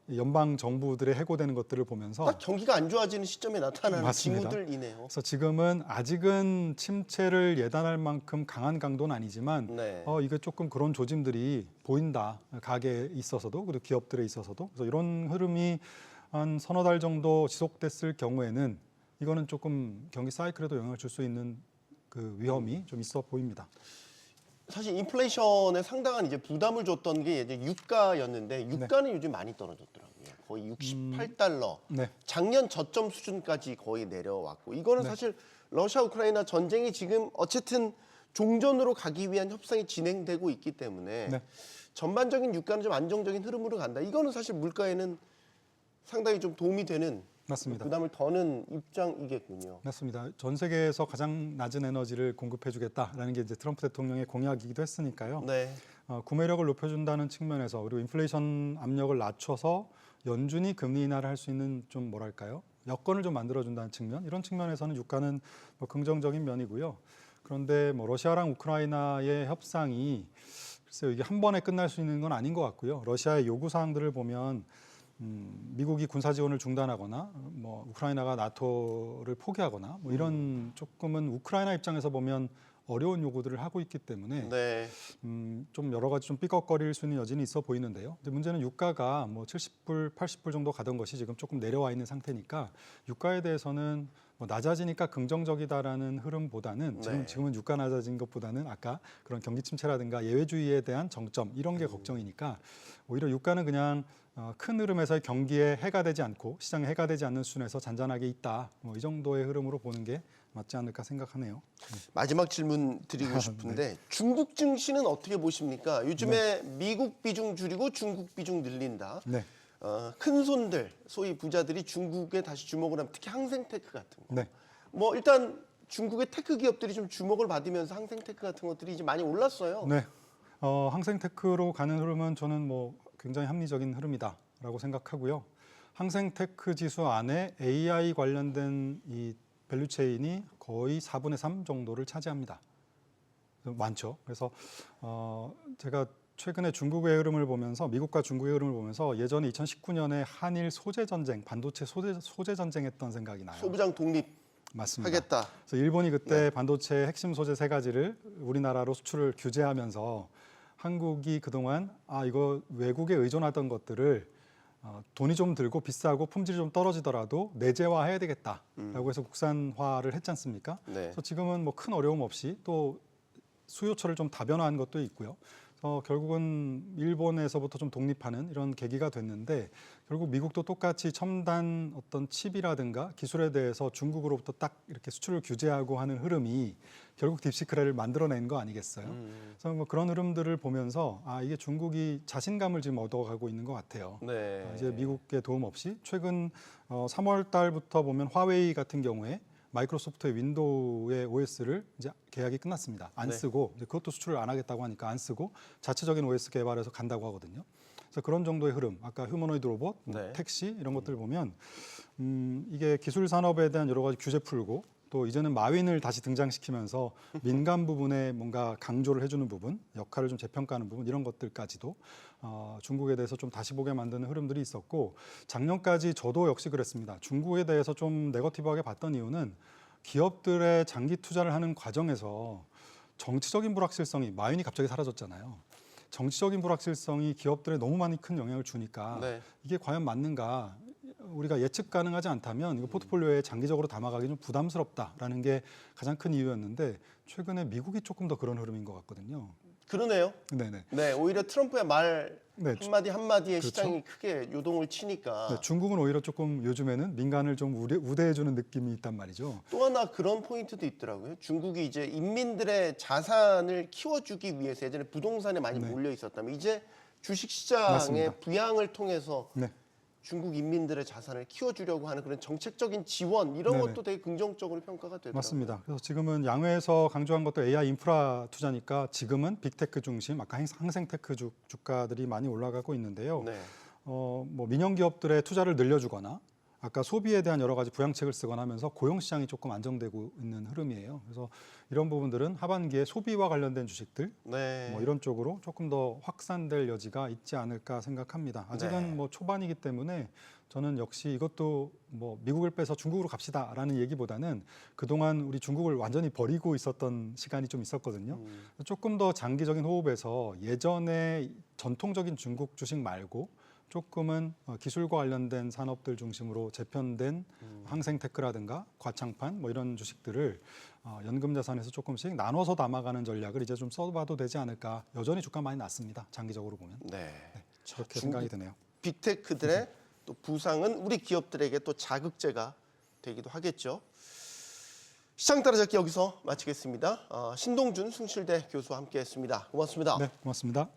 이 연방 정부들의 해고되는 것들을 보면서 딱 경기가 안 좋아지는 시점에 나타나는 맞습니다. 징후들이네요. 그래서 지금은 아직은 침체를 예단할 만큼 강한 강도는 아니지만 네. 이게 조금 그런 조짐들이 보인다. 가게에 있어서도 그리고 기업들에 있어서도 그래서 이런 흐름이 한 서너 달 정도 지속됐을 경우에는 이거는 조금 경기 사이클에도 영향을 줄 수 있는 그 위험이 좀 있어 보입니다. 사실 인플레이션에 상당한 이제 부담을 줬던 게 이제 유가였는데 유가는 요즘 많이 떨어졌더라고요. 거의 68달러. 네. 작년 저점 수준까지 거의 내려왔고 이거는 네. 사실 러시아 우크라이나 전쟁이 지금 어쨌든 종전으로 가기 위한 협상이 진행되고 있기 때문에 네. 전반적인 유가는 좀 안정적인 흐름으로 간다. 이거는 사실 물가에는 상당히 좀 도움이 되는 맞습니다. 부담을 더는 입장이겠군요. 맞습니다. 전 세계에서 가장 낮은 에너지를 공급해주겠다라는 게 이제 트럼프 대통령의 공약이기도 했으니까요. 네. 구매력을 높여준다는 측면에서 그리고 인플레이션 압력을 낮춰서 연준이 금리 인하를 할 수 있는 좀 뭐랄까요? 여건을 좀 만들어준다는 측면 이런 측면에서는 유가는 뭐 긍정적인 면이고요. 그런데 뭐 러시아랑 우크라이나의 협상이 글쎄요 이게 한 번에 끝날 수 있는 건 아닌 것 같고요. 러시아의 요구 사항들을 보면 미국이 군사 지원을 중단하거나 뭐 우크라이나가 나토를 포기하거나 뭐 이런 조금은 우크라이나 입장에서 보면 어려운 요구들을 하고 있기 때문에 네. 좀 여러 가지 좀 삐걱거릴 수 있는 여지는 있어 보이는데요. 근데 문제는 유가가 뭐 70불, 80불 정도 가던 것이 지금 조금 내려와 있는 상태니까 유가에 대해서는 뭐 낮아지니까 긍정적이다라는 흐름보다는 네. 지금은 유가 낮아진 것보다는 아까 그런 경기 침체라든가 예외주의에 대한 정점 이런 게 걱정이니까 오히려 유가는 그냥 큰 흐름에서의 경기에 해가 되지 않고 시장에 해가 되지 않는 수준에서 잔잔하게 있다. 뭐 이 정도의 흐름으로 보는 게 맞지 않을까 생각하네요. 마지막 질문 드리고 싶은데 중국 증시는 어떻게 보십니까? 요즘에 미국 비중 줄이고 중국 비중 늘린다. 네. 큰 손들, 소위 부자들이 중국에 다시 주목을 하면 특히 항생테크 같은 거. 네. 뭐 일단 중국의 테크 기업들이 좀 주목을 받으면서 항생테크 같은 것들이 이제 많이 올랐어요. 네. 항생테크로 가는 흐름은 저는 뭐 굉장히 합리적인 흐름이다라고 생각하고요. 항생테크 지수 안에 AI 관련된 이 밸류체인이 거의 4분의 3 정도를 차지합니다. 많죠. 그래서 제가 최근에 중국의 흐름을 보면서 미국과 중국의 흐름을 보면서 예전에 2019년에 한일 소재 전쟁, 반도체 소재 전쟁했던 생각이 나요. 소부장 독립하겠다. 맞습니다. 그래서 일본이 그때 반도체 핵심 소재 3가지를 우리나라로 수출을 규제하면서 한국이 그동안 이거 외국에 의존하던 것들을 돈이 좀 들고 비싸고 품질이 좀 떨어지더라도 내재화해야 되겠다라고 해서 국산화를 했지 않습니까? 네. 그래서 지금은 뭐 큰 어려움 없이 또 수요처를 좀 다변화한 것도 있고요. 그래서 결국은 일본에서부터 좀 독립하는 이런 계기가 됐는데 결국 미국도 똑같이 첨단 어떤 칩이라든가 기술에 대해서 중국으로부터 딱 이렇게 수출을 규제하고 하는 흐름이 결국 딥시크레를 만들어낸 거 아니겠어요? 그래서 뭐 그런 흐름들을 보면서 이게 중국이 자신감을 지금 얻어가고 있는 것 같아요. 네. 이제 미국의 도움 없이 최근 3월 달부터 보면 화웨이 같은 경우에 마이크로소프트의 윈도우의 OS를 이제 계약이 끝났습니다. 안 네. 쓰고 이제 그것도 수출을 안 하겠다고 하니까 안 쓰고 자체적인 OS 개발해서 간다고 하거든요. 그래서 그런 정도의 흐름, 아까 휴머노이드 로봇, 네. 택시 이런 것들 보면 이게 기술 산업에 대한 여러 가지 규제 풀고 또 이제는 마윈을 다시 등장시키면서 민간 부분에 뭔가 강조를 해주는 부분, 역할을 좀 재평가하는 부분 이런 것들까지도 중국에 대해서 좀 다시 보게 만드는 흐름들이 있었고 작년까지 저도 역시 그랬습니다. 중국에 대해서 좀 네거티브하게 봤던 이유는 기업들의 장기 투자를 하는 과정에서 정치적인 불확실성이 마윈이 갑자기 사라졌잖아요. 정치적인 불확실성이 기업들에 너무 많이 큰 영향을 주니까 네. 이게 과연 맞는가? 우리가 예측 가능하지 않다면 이거 포트폴리오에 장기적으로 담아가기 좀 부담스럽다라는 게 가장 큰 이유였는데 최근에 미국이 조금 더 그런 흐름인 것 같거든요. 그러네요. 네네. 네, 오히려 트럼프의 말 네, 한마디 한마디에 그렇죠. 시장이 크게 요동을 치니까 네, 중국은 오히려 조금 요즘에는 민간을 좀 우대해주는 느낌이 있단 말이죠. 또 하나 그런 포인트도 있더라고요. 중국이 이제 인민들의 자산을 키워주기 위해서 예전에 부동산에 많이 네. 몰려 있었다면 이제 주식시장의 맞습니다. 부양을 통해서 네. 중국 인민들의 자산을 키워주려고 하는 그런 정책적인 지원 이런 네네. 것도 되게 긍정적으로 평가가 되더라고요. 맞습니다. 그래서 지금은 양회에서 강조한 것도 AI 인프라 투자니까 지금은 빅테크 중심, 아까 항생테크 주가들이 많이 올라가고 있는데요. 네. 뭐 민영 기업들의 투자를 늘려주거나 아까 소비에 대한 여러 가지 부양책을 쓰거나 하면서 고용 시장이 조금 안정되고 있는 흐름이에요. 그래서 이런 부분들은 하반기에 소비와 관련된 주식들 네. 뭐 이런 쪽으로 조금 더 확산될 여지가 있지 않을까 생각합니다. 아직은 네. 뭐 초반이기 때문에 저는 역시 이것도 뭐 미국을 빼서 중국으로 갑시다라는 얘기보다는 그동안 우리 중국을 완전히 버리고 있었던 시간이 좀 있었거든요. 조금 더 장기적인 호흡에서 예전에 전통적인 중국 주식 말고 조금은 기술과 관련된 산업들 중심으로 재편된 항생테크라든가 과창판 뭐 이런 주식들을 연금 자산에서 조금씩 나눠서 담아가는 전략을 이제 좀 써봐도 되지 않을까. 여전히 주가 많이 낮습니다. 장기적으로 보면. 네. 그렇게 생각이 드네요. 빅테크들의 또 부상은 우리 기업들에게 또 자극제가 되기도 하겠죠. 시장 따라잡기 여기서 마치겠습니다. 신동준 숭실대 교수와 함께했습니다. 고맙습니다. 네, 고맙습니다.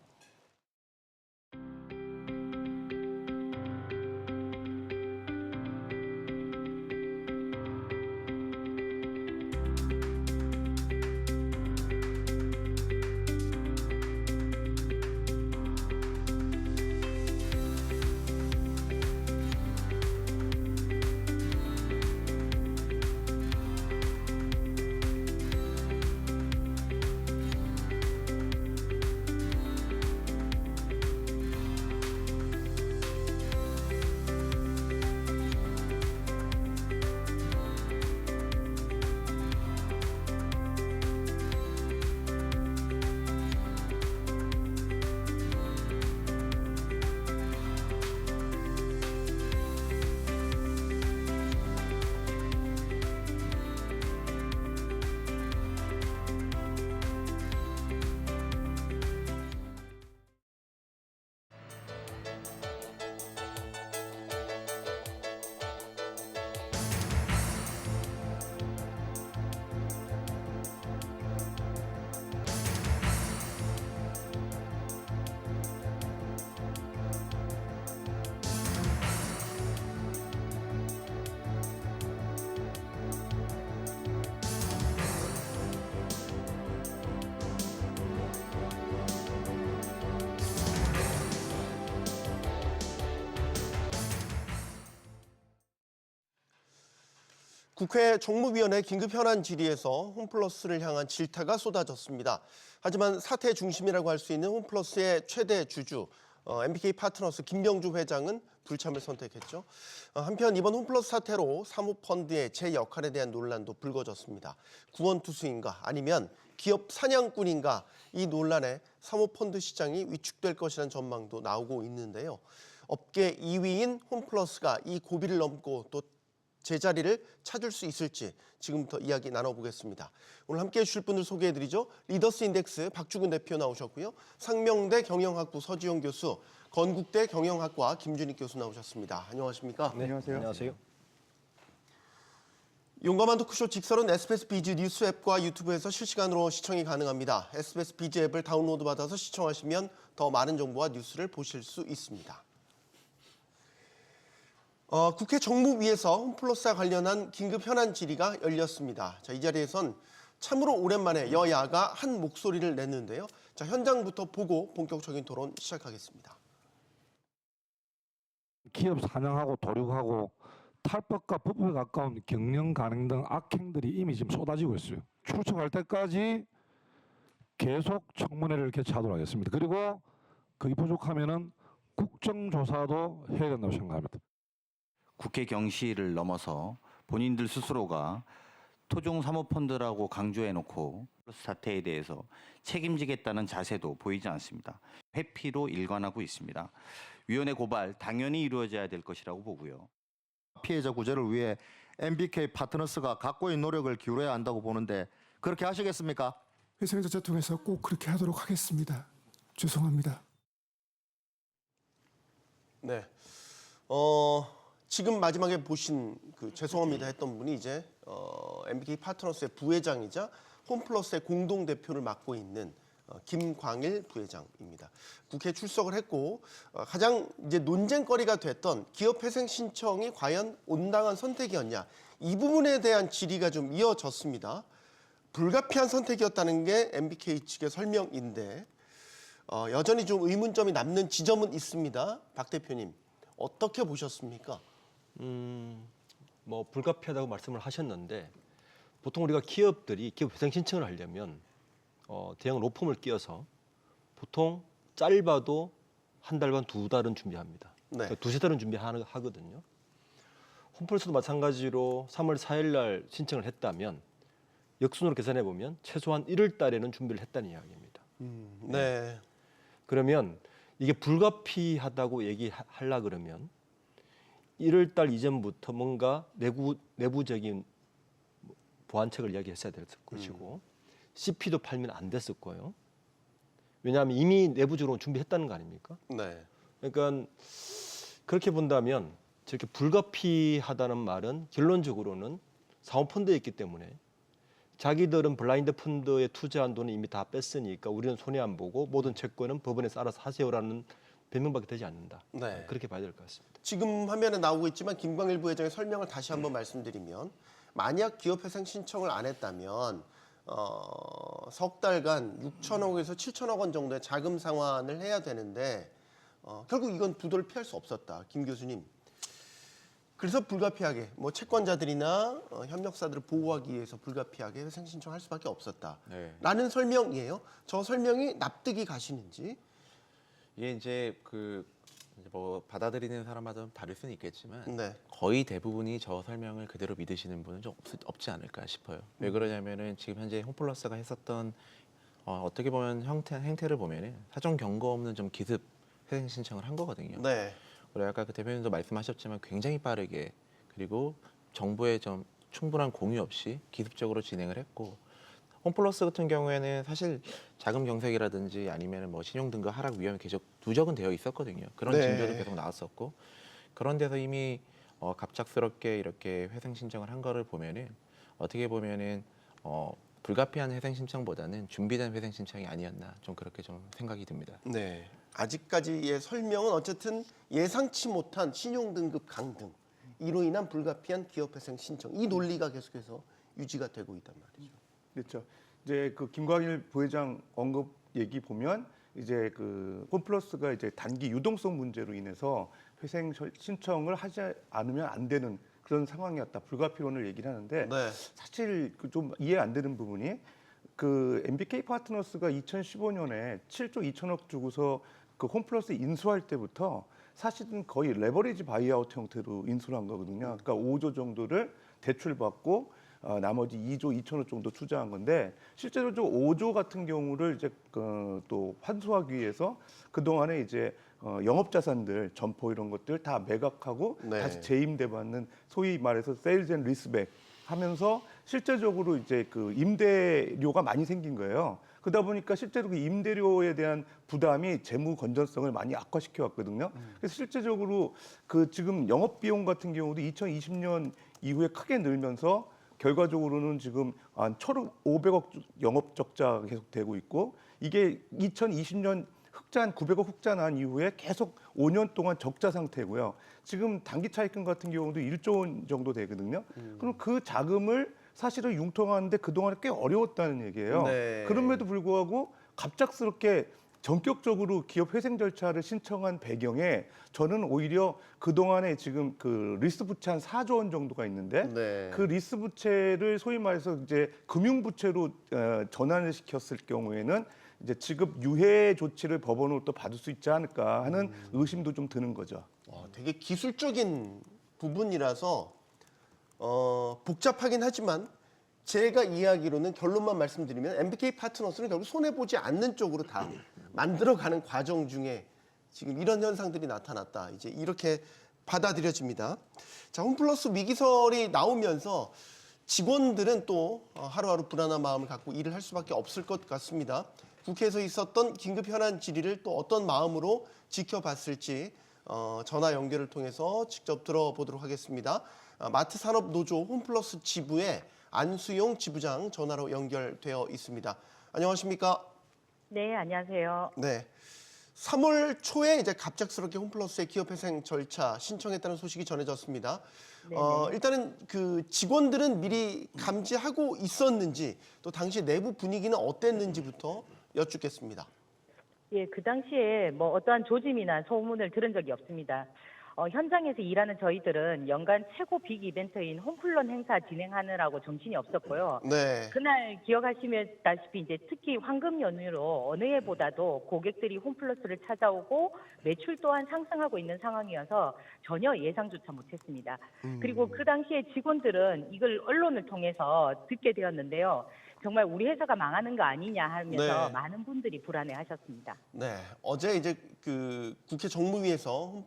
국회 정무위원회 긴급 현안 질의에서 홈플러스를 향한 질타가 쏟아졌습니다. 하지만 사태 중심이라고 할 수 있는 홈플러스의 최대 주주 MBK 파트너스 김병주 회장은 불참을 선택했죠. 한편 이번 홈플러스 사태로 사모펀드의 제 역할에 대한 논란도 불거졌습니다. 구원투수인가 아니면 기업 사냥꾼인가 이 논란에 사모펀드 시장이 위축될 것이라는 전망도 나오고 있는데요. 업계 2위인 홈플러스가 이 고비를 넘고 또 제자리를 찾을 수 있을지 지금부터 이야기 나눠보겠습니다. 오늘 함께해 주실 분들 소개해드리죠. 리더스 인덱스 박주근 대표 나오셨고요. 상명대 경영학부 서지용 교수, 건국대 경영학과 김준익 교수 나오셨습니다. 안녕하십니까? 네, 안녕하세요. 용감한 토크쇼 직설은 SBS 비즈 뉴스 앱과 유튜브에서 실시간으로 시청이 가능합니다. SBS 비즈 앱을 다운로드 받아서 시청하시면 더 많은 정보와 뉴스를 보실 수 있습니다. 국회 정무위에서 홈플러스와 관련한 긴급 현안 질의가 열렸습니다. 자, 이 자리에선 참으로 오랜만에 여야가 한 목소리를 냈는데요. 자, 현장부터 보고 본격적인 토론 시작하겠습니다. 기업 사냥하고 도륙하고 탈법과 불법에 가까운 경영 간행 등 악행들이 이미 지금 쏟아지고 있어요. 출석할 때까지 계속 청문회를 개최하도록 하겠습니다. 그리고 그게 부족하면은 국정조사도 해야 된다고 생각합니다. 국회 경시를 넘어서 본인들 스스로가 토종 사모펀드라고 강조해놓고 사태에 대해서 책임지겠다는 자세도 보이지 않습니다. 회피로 일관하고 있습니다. 위원회 고발 당연히 이루어져야 될 것이라고 보고요. 피해자 구제를 위해 MBK 파트너스가 각고의 노력을 기울여야 한다고 보는데 그렇게 하시겠습니까? 회생조차 통해서 꼭 그렇게 하도록 하겠습니다. 죄송합니다. 네. 지금 마지막에 보신 그 죄송합니다 했던 분이 이제 MBK 파트너스의 부회장이자 홈플러스의 공동 대표를 맡고 있는 김광일 부회장입니다. 국회에 출석을 했고 가장 이제 논쟁거리가 됐던 기업 회생 신청이 과연 온당한 선택이었냐 이 부분에 대한 질의가 좀 이어졌습니다. 불가피한 선택이었다는 게 MBK 측의 설명인데 여전히 좀 의문점이 남는 지점은 있습니다. 박 대표님 어떻게 보셨습니까? 뭐 불가피하다고 말씀을 하셨는데 보통 우리가 기업들이 기업 회생 신청을 하려면 대형 로펌을 끼워서 보통 짧아도 한 달 반, 두 달은 준비합니다. 네. 그러니까 두세 달은 준비하거든요. 홈플러스도 마찬가지로 3월 4일 날 신청을 했다면 역순으로 계산해 보면 최소한 1월 달에는 준비를 했다는 이야기입니다. 네. 그러면 이게 불가피하다고 얘기하려 그러면 1월 달 이전부터 뭔가 내부적인 보완책을 이야기했어야 될 것이고 CP도 팔면 안 됐을 거예요. 왜냐하면 이미 내부적으로 준비했다는 거 아닙니까? 네. 그러니까 그렇게 본다면 저렇게 불가피하다는 말은 결론적으로는 사모펀드에 있기 때문에 자기들은 블라인드 펀드에 투자한 돈을 이미 다 뺐으니까 우리는 손해 안 보고 모든 채권은 법원에서 알아서 하세요라는 변명밖에 되지 않는다. 네. 그렇게 봐야 될 것 같습니다. 지금 화면에 나오고 있지만 김광일 부회장의 설명을 다시 한번 말씀드리면 만약 기업회생 신청을 안 했다면 석 달간 6천억에서 7천억 원 정도의 자금 상환을 해야 되는데 결국 이건 부도를 피할 수 없었다. 김 교수님. 그래서 불가피하게 뭐 채권자들이나 협력사들을 보호하기 위해서 불가피하게 회생 신청할 수밖에 없었다. 네. 라는 설명이에요. 저 설명이 납득이 가시는지. 이게 이제 뭐 받아들이는 사람마다 좀 다를 수는 있겠지만 네. 거의 대부분이 저 설명을 그대로 믿으시는 분은 좀 없지 않을까 싶어요. 왜 그러냐면은 지금 현재 홈플러스가 했었던 어떻게 보면 행태를 보면은 사전 경고 없는 좀 기습 회생 신청을 한 거거든요. 네. 그리고 아까 그 대표님도 말씀하셨지만 굉장히 빠르게 그리고 정보의 좀 충분한 공유 없이 기습적으로 진행을 했고 홈플러스 같은 경우에는 사실 자금 경색이라든지 아니면 뭐 신용 등급 하락 위험이 계속 누적은 되어 있었거든요. 그런 네. 징조도 계속 나왔었고 그런 데서 이미 갑작스럽게 이렇게 회생 신청을 한 거를 보면은 어떻게 보면은 불가피한 회생 신청보다는 준비된 회생 신청이 아니었나 좀 그렇게 좀 생각이 듭니다. 네. 아직까지의 설명은 어쨌든 예상치 못한 신용 등급 강등 이로 인한 불가피한 기업 회생 신청 이 논리가 계속해서 유지가 되고 있단 말이죠. 그렇죠. 이제 그 김광일 부회장 언급 얘기 보면 이제 그 홈플러스가 이제 단기 유동성 문제로 인해서 회생 신청을 하지 않으면 안 되는 그런 상황이었다. 불가피론을 얘기를 하는데 네. 사실 좀 이해 안 되는 부분이 그 MBK 파트너스가 2015년에 7조 2천억 주고서 그 홈플러스 인수할 때부터 사실은 거의 레버리지 바이아웃 형태로 인수를 한 거거든요. 그러니까 5조 정도를 대출받고 나머지 2조 2천억 정도 투자한 건데 실제로 저 5조 같은 경우를 이제 또 환수하기 위해서 그 동안에 이제 영업자산들 점포 이런 것들 다 매각하고 네. 다시 재임대받는 소위 말해서 세일즈 앤 리스백 하면서 실제적으로 이제 그 임대료가 많이 생긴 거예요. 그러다 보니까 실제로 그 임대료에 대한 부담이 재무 건전성을 많이 악화시켜 왔거든요. 그래서 실제적으로 그 지금 영업 비용 같은 경우도 2020년 이후에 크게 늘면서 결과적으로는 지금 한 1,500억 영업 적자가 계속 되고 있고 이게 2020년 흑잔 900억 흑잔한 이후에 계속 5년 동안 적자 상태고요. 지금 단기 차익금 같은 경우도 1조 원 정도 되거든요. 그럼 그 자금을 사실은 융통하는데 그동안 꽤 어려웠다는 얘기예요. 네. 그럼에도 불구하고 갑작스럽게 전격적으로 기업 회생 절차를 신청한 배경에 저는 오히려 그동안에 지금 그 리스 부채 한 4조 원 정도가 있는데 네. 그 리스 부채를 소위 말해서 이제 금융 부채로 전환을 시켰을 경우에는 이제 지급 유예 조치를 법원으로 또 받을 수 있지 않을까 하는 의심도 좀 드는 거죠. 되게 기술적인 부분이라서 복잡하긴 하지만 제가 이야기로는 결론만 말씀드리면 MBK 파트너스는 결국 손해보지 않는 쪽으로 다 만들어가는 과정 중에 지금 이런 현상들이 나타났다. 이제 이렇게 받아들여집니다. 자, 홈플러스 위기설이 나오면서 직원들은 또 하루하루 불안한 마음을 갖고 일을 할 수밖에 없을 것 같습니다. 국회에서 있었던 긴급 현안 질의를 또 어떤 마음으로 지켜봤을지 전화 연결을 통해서 직접 들어보도록 하겠습니다. 마트산업노조 홈플러스 지부의 안수용 지부장 전화로 연결되어 있습니다. 안녕하십니까? 네, 안녕하세요. 네. 3월 초에 이제 갑작스럽게 홈플러스의 기업회생 절차 신청했다는 소식이 전해졌습니다. 일단은 그 직원들은 미리 감지하고 있었는지 또 당시 내부 분위기는 어땠는지부터 여쭙겠습니다. 예, 그 당시에 뭐 어떠한 조짐이나 소문을 들은 적이 없습니다. 현장에서 일하는 저희들은 연간 최고 빅 이벤트인 홈플런 행사 진행하느라고 정신이 없었고요. 네. 그날 기억하시다시피 이제 특히 황금 연휴로 어느 해보다도 고객들이 홈플러스를 찾아오고 매출 또한 상승하고 있는 상황이어서 전혀 예상조차 못했습니다. 그리고 그 당시에 직원들은 이걸 언론을 통해서 듣게 되었는데요. 정말 우리 회사가 망하는 거 아니냐 하면서 네. 많은 분들이 불안해하셨습니다. 네. 어제 이제 그 국회 정무위에서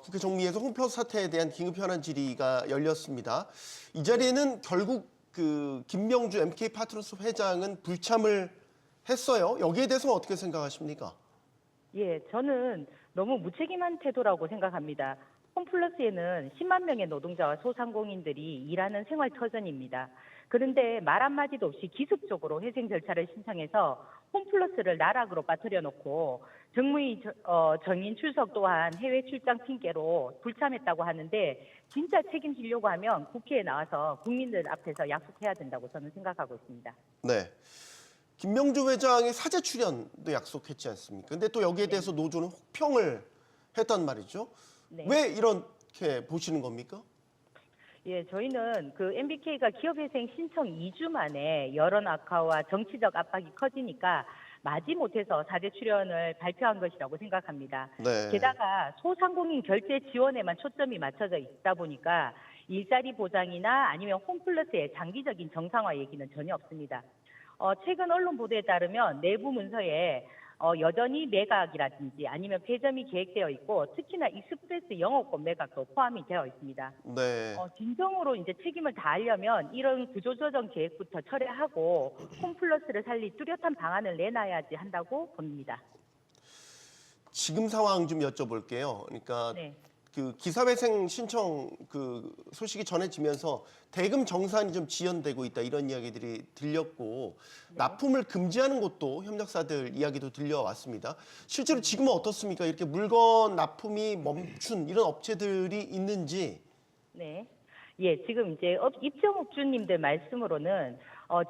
국회 정무위에서 홈플러스 사태에 대한 긴급 현안 질의가 열렸습니다. 이 자리에는 결국 그 김명주 MK 파트너스 회장은 불참을 했어요. 여기에 대해서 어떻게 생각하십니까? 예, 저는 너무 무책임한 태도라고 생각합니다. 홈플러스에는 10만 명의 노동자와 소상공인들이 일하는 생활 터전입니다. 그런데 말 한마디도 없이 기습적으로 회생 절차를 신청해서 홈플러스를 나락으로 빠뜨려 놓고 정무위 정인 출석 또한 해외 출장 핑계로 불참했다고 하는데 진짜 책임지려고 하면 국회에 나와서 국민들 앞에서 약속해야 된다고 저는 생각하고 있습니다. 네. 김명주 회장이 사제 출연도 약속했지 않습니까? 근데 또 여기에 대해서 노조는 혹평을 했단 말이죠. 네. 왜 이렇게 보시는 겁니까? 예, 저희는 그 MBK가 기업회생 신청 2주 만에 여론 악화와 정치적 압박이 커지니까 마지못해서 사제 출연을 발표한 것이라고 생각합니다. 네. 게다가 소상공인 결제 지원에만 초점이 맞춰져 있다 보니까 일자리 보장이나 아니면 홈플러스의 장기적인 정상화 얘기는 전혀 없습니다. 최근 언론 보도에 따르면 내부 문서에 여전히 매각이라든지 아니면 폐점이 계획되어 있고 특히나 익스프레스 영업권 매각도 포함이 되어 있습니다. 네. 진정으로 이제 책임을 다하려면 이런 구조조정 계획부터 철회하고 홈플러스를 살릴 뚜렷한 방안을 내놔야지 한다고 봅니다. 지금 상황 좀 여쭤볼게요. 그러니까 네. 그 기사회생 신청 그 소식이 전해지면서 대금 정산이 좀 지연되고 있다 이런 이야기들이 들렸고 납품을 금지하는 것도 협력사들 이야기도 들려왔습니다. 실제로 지금은 어떻습니까? 이렇게 물건 납품이 멈춘 이런 업체들이 있는지. 네. 예, 지금 이제 입점업주님들 말씀으로는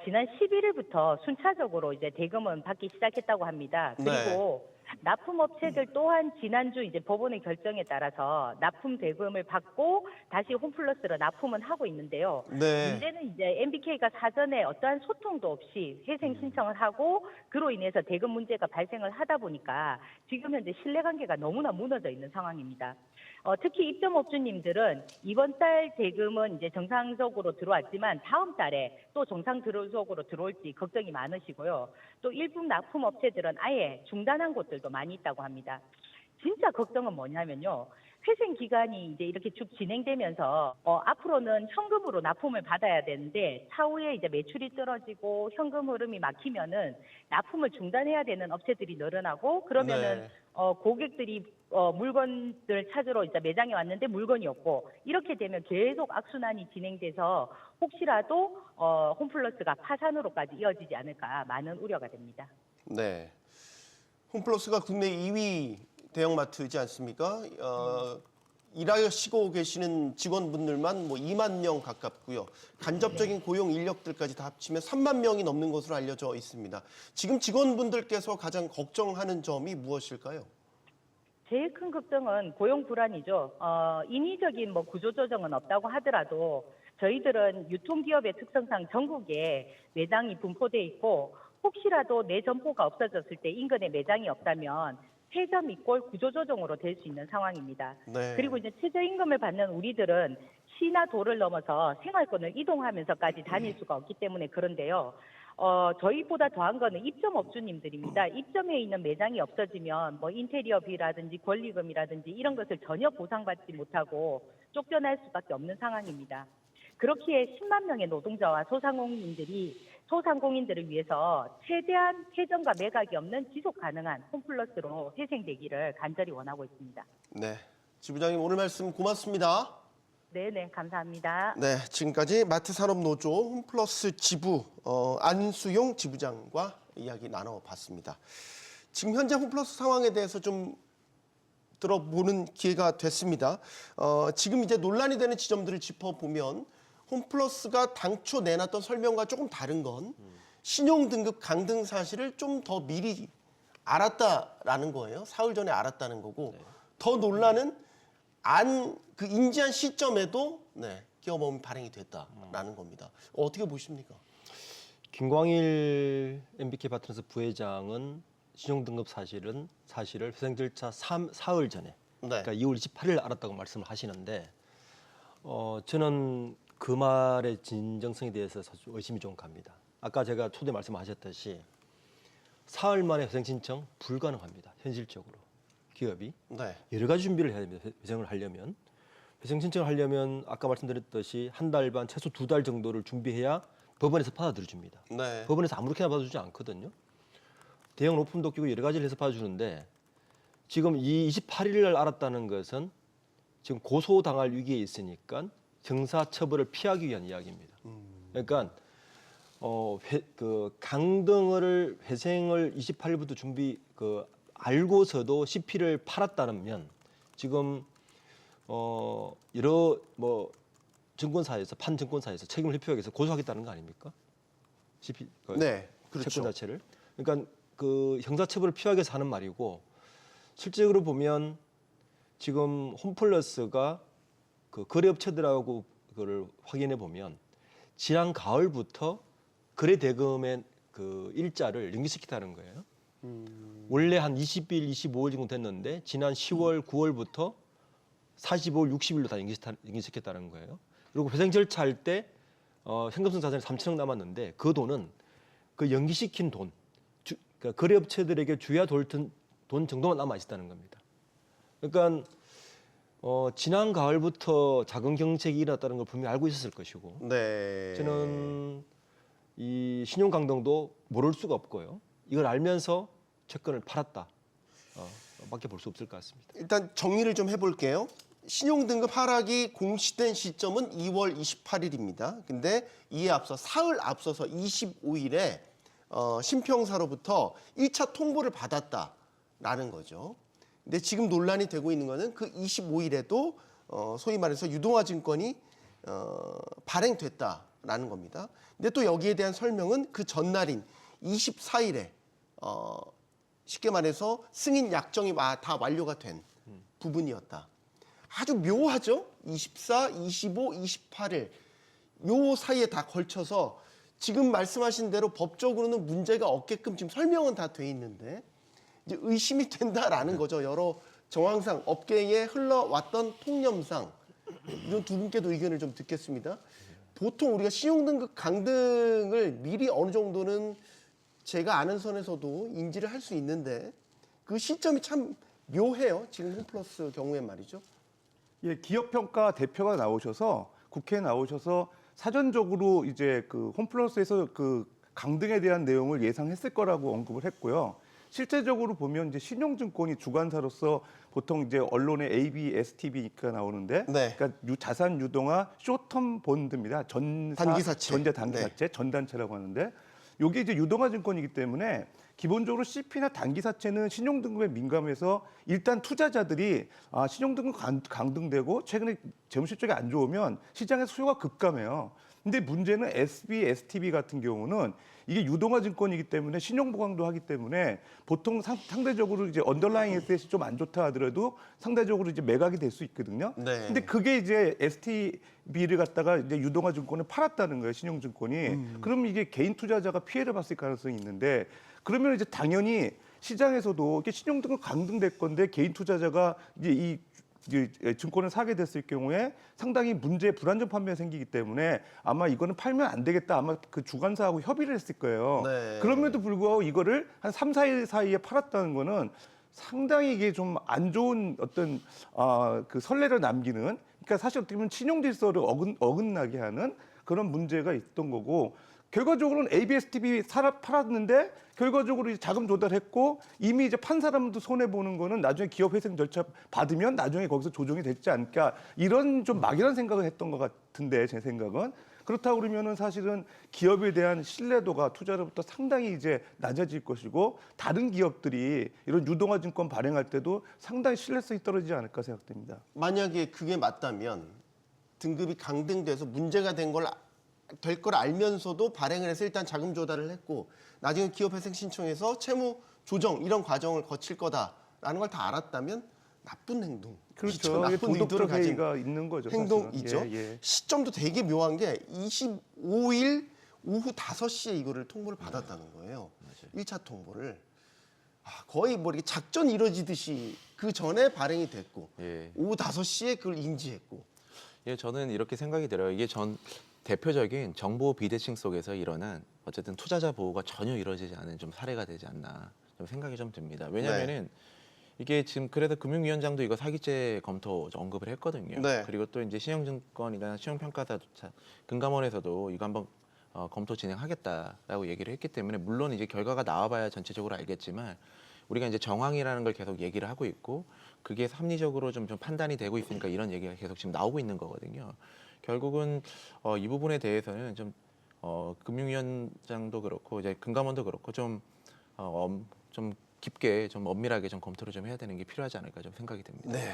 지난 11일부터 순차적으로 이제 대금은 받기 시작했다고 합니다. 그리고 납품업체들 또한 지난주 이제 법원의 결정에 따라서 납품 대금을 받고 다시 홈플러스로 납품은 하고 있는데요. 네. 문제는 이제 MBK가 사전에 어떠한 소통도 없이 회생 신청을 하고 그로 인해서 대금 문제가 발생을 하다 보니까 지금 현재 신뢰관계가 너무나 무너져 있는 상황입니다. 특히 입점업주님들은 이번 달 대금은 이제 정상적으로 들어왔지만 다음 달에 또 정상적으로 들어올지 걱정이 많으시고요. 또 일부 납품업체들은 아예 중단한 곳들도 많이 있다고 합니다. 진짜 걱정은 뭐냐면요. 회생 기간이 이제 이렇게 쭉 진행되면서 앞으로는 현금으로 납품을 받아야 되는데 차후에 이제 매출이 떨어지고 현금 흐름이 막히면은 납품을 중단해야 되는 업체들이 늘어나고 그러면은 고객들이 물건을 찾으러 이제 매장에 왔는데 물건이 없고 이렇게 되면 계속 악순환이 진행돼서 혹시라도 홈플러스가 파산으로까지 이어지지 않을까 많은 우려가 됩니다. 네. 홈플러스가 국내 2위 대형마트이지 않습니까? 일하시고 계시는 직원분들만 뭐 2만 명 가깝고요. 간접적인 고용 인력들까지 다 합치면 3만 명이 넘는 것으로 알려져 있습니다. 지금 직원분들께서 가장 걱정하는 점이 무엇일까요? 제일 큰 걱정은 고용 불안이죠. 인위적인 뭐 구조 조정은 없다고 하더라도 저희들은 유통기업의 특성상 전국에 매장이 분포돼 있고 혹시라도 내 점포가 없어졌을 때 인근에 매장이 없다면 폐점 이꼴 구조조정으로 될 수 있는 상황입니다. 네. 그리고 이제 최저임금을 받는 우리들은 시나 도를 넘어서 생활권을 이동하면서까지 다닐 수가 없기 때문에 그런데요. 저희보다 더한 거는 입점업주님들입니다. 입점해 있는 매장이 없어지면 뭐 인테리어비라든지 권리금이라든지 이런 것을 전혀 보상받지 못하고 쫓겨날 수밖에 없는 상황입니다. 그렇기에 10만 명의 노동자와 소상공인들을 위해서 최대한 폐점과 매각이 없는 지속 가능한 홈플러스로 회생되기를 간절히 원하고 있습니다. 네, 지부장님 오늘 말씀 고맙습니다. 네, 감사합니다. 네, 지금까지 마트산업노조 홈플러스 지부 안수용 지부장과 이야기 나눠봤습니다. 지금 현재 홈플러스 상황에 대해서 좀 들어보는 기회가 됐습니다. 지금 이제 논란이 되는 지점들을 짚어보면 홈플러스가 당초 내놨던 설명과 조금 다른 건 신용등급 강등 사실을 좀 더 미리 알았다라는 거예요. 사흘 전에 알았다는 거고 더 논란은 그 인지한 시점에도 기업법이 발행이 됐다라는 겁니다. 어떻게 보십니까? 김광일 MBK 파트너스 부회장은 신용등급 사실을 회생 절차 사흘 전에 그러니까 2월 28일 알았다고 말씀을 하시는데 저는 그 말의 진정성에 대해서 의심이 좀 갑니다. 아까 제가 초대 말씀하셨듯이 사흘 만에 회생 신청 불가능합니다. 현실적으로 기업이 여러 가지 준비를 해야 됩니다. 회생을 하려면 회생 신청을 하려면 아까 말씀드렸듯이 한 달 반 최소 2달 정도를 준비해야 법원에서 받아들여줍니다. 법원에서 아무렇게나 받아주지 않거든요. 대형 로펌도 끼고 여러 가지를 해서 받아주는데 지금 이 28일 날 알았다는 것은 지금 고소당할 위기에 있으니까 형사처벌을 피하기 위한 이야기입니다. 그러니까 그 강등을 회생을 28일부터 알고서도 CP를 팔았다면 지금 여러 증권사에서 판증권사에서 책임을 회피하기 위해서 고소하겠다는 거 아닙니까? CP 그렇죠. 채권 자체를. 그러니까 그 형사처벌을 피하기 위해서 하는 말이고 실제로 보면 지금 홈플러스가 그 거래업체들하고 그걸 확인해 보면 지난 가을부터 거래 대금의 그 일자를 연기시켰다는 거예요. 원래 한 20일, 25일 정도 됐는데 지난 10월, 9월부터 45일, 60일로 다 연기시켰다는 거예요. 그리고 회생 절차할 때 현금성 자산이 3천억 남았는데 그 돈은 그 연기시킨 돈, 그러니까 거래업체들에게 줘야 될 돈 정도만 남아 있었다는 겁니다. 그러니까 지난 가을부터 자금 경색이 일어났다는 걸 분명히 알고 있었을 것이고 저는 이 신용 강등도 모를 수가 없고요. 이걸 알면서 채권을 팔았다 밖에 볼 수 없을 것 같습니다. 일단 정리를 좀 해볼게요. 신용등급 하락이 공시된 시점은 2월 28일입니다. 근데 이에 앞서 사흘 앞서서 25일에 심평사로부터 1차 통보를 받았다라는 거죠. 근데 지금 논란이 되고 있는 거는 그 25일에도 소위 말해서 유동화증권이 발행됐다라는 겁니다. 근데 또 여기에 대한 설명은 그 전날인 24일에 쉽게 말해서 승인 약정이 다 완료가 된 부분이었다. 아주 묘하죠? 24, 25, 28일 요 사이에 다 걸쳐서 지금 말씀하신 대로 법적으로는 문제가 없게끔 지금 설명은 다 돼 있는데 이제 의심이 된다라는 거죠. 여러 정황상 업계에 흘러왔던 통념상 이런 두 분께도 의견을 좀 듣겠습니다. 보통 우리가 신용등급 강등을 미리 어느 정도는 제가 아는 선에서도 인지를 할 수 있는데 그 시점이 참 묘해요. 지금 홈플러스 경우엔 말이죠. 예, 기업평가 대표가 나오셔서 국회에 나오셔서 사전적으로 이제 그 홈플러스에서 그 강등에 대한 내용을 예상했을 거라고 언급을 했고요. 실제적으로 보면 이제 신용증권이 주관사로서 보통 이제 언론에 ABSTB가 나오는데, 그러니까 자산 유동화 쇼텀 본드입니다. 단기사채. 전제 단기사채, 전단체라고 하는데, 이게 이제 유동화 증권이기 때문에 기본적으로 CP나 단기사채는 신용등급에 민감해서 일단 투자자들이 신용등급 강등되고 최근에 재무실적이 안 좋으면 시장의 수요가 급감해요. 근데 문제는 SB, STB 같은 경우는 이게 유동화 증권이기 때문에 신용 보강도 하기 때문에 보통 상대적으로 이제 언더라잉 에셋이 좀 안 좋다 하더라도 상대적으로 이제 매각이 될 수 있거든요. 네. 근데 그게 이제 STB를 갖다가 이제 유동화 증권을 팔았다는 거예요, 신용증권이. 그럼 이게 개인 투자자가 피해를 봤을 가능성이 있는데 그러면 이제 당연히 시장에서도 이게 신용등급 강등될 건데 개인 투자자가 이제 증권을 사게 됐을 경우에 상당히 불안정 판매가 생기기 때문에 아마 이거는 팔면 안 되겠다. 아마 그 주관사하고 협의를 했을 거예요. 네. 그럼에도 불구하고 이거를 한 3, 4일 사이에 팔았다는 거는 상당히 이게 좀 안 좋은 어떤 그 선례를 남기는, 그러니까 사실 어떻게 보면 신용 질서를 어긋나게 하는 그런 문제가 있던 거고, 결과적으로는 ABSTB 팔았는데 결과적으로 이제 자금 조달했고 이미 이제 판 사람도 손해 보는 거는 나중에 기업 회생 절차 받으면 나중에 거기서 조정이 되지 않을까, 이런 좀 막연한 생각을 했던 것 같은데, 제 생각은 그렇다고 그러면은 사실은 기업에 대한 신뢰도가 투자로부터 상당히 이제 낮아질 것이고 다른 기업들이 이런 유동화 증권 발행할 때도 상당히 신뢰성이 떨어지지 않을까 생각됩니다. 만약에 그게 맞다면 등급이 강등돼서 문제가 될 걸 알면서도 발행을 해서 일단 자금 조달을 했고 나중에 기업 회생 신청해서 채무 조정 이런 과정을 거칠 거다라는 걸 다 알았다면 나쁜 행동. 그렇죠. 나쁜 의도를 도덕적 가진 해이가 있는 거죠. 행동이죠. 사실은. 예. 시점도 되게 묘한 게 25일 오후 5시에 이거를 통보를 받았다는 거예요. 1차 통보를. 거의 뭐 이렇게 작전이 이루어지듯이 그 전에 발행이 됐고 예. 오후 5시에 그걸 인지했고. 예, 저는 이렇게 생각이 들어요. 이게 대표적인 정보 비대칭 속에서 일어난 어쨌든 투자자 보호가 전혀 이루어지지 않은 좀 사례가 되지 않나 좀 생각이 좀 듭니다. 왜냐하면은 이게 지금 그래서 금융위원장도 이거 사기죄 검토 언급을 했거든요. 네. 그리고 또 이제 신용증권이나 신용평가사조차 금감원에서도 이거 한번 검토 진행하겠다라고 얘기를 했기 때문에 물론 이제 결과가 나와봐야 전체적으로 알겠지만 우리가 이제 정황이라는 걸 계속 얘기를 하고 있고 그게 합리적으로 좀 판단이 되고 있으니까 이런 얘기가 계속 지금 나오고 있는 거거든요. 결국은 이 부분에 대해서는 좀 금융위원장도 그렇고 이제 금감원도 그렇고 좀 깊게 좀 엄밀하게 좀 검토를 좀 해야 되는 게 필요하지 않을까 좀 생각이 듭니다. 네.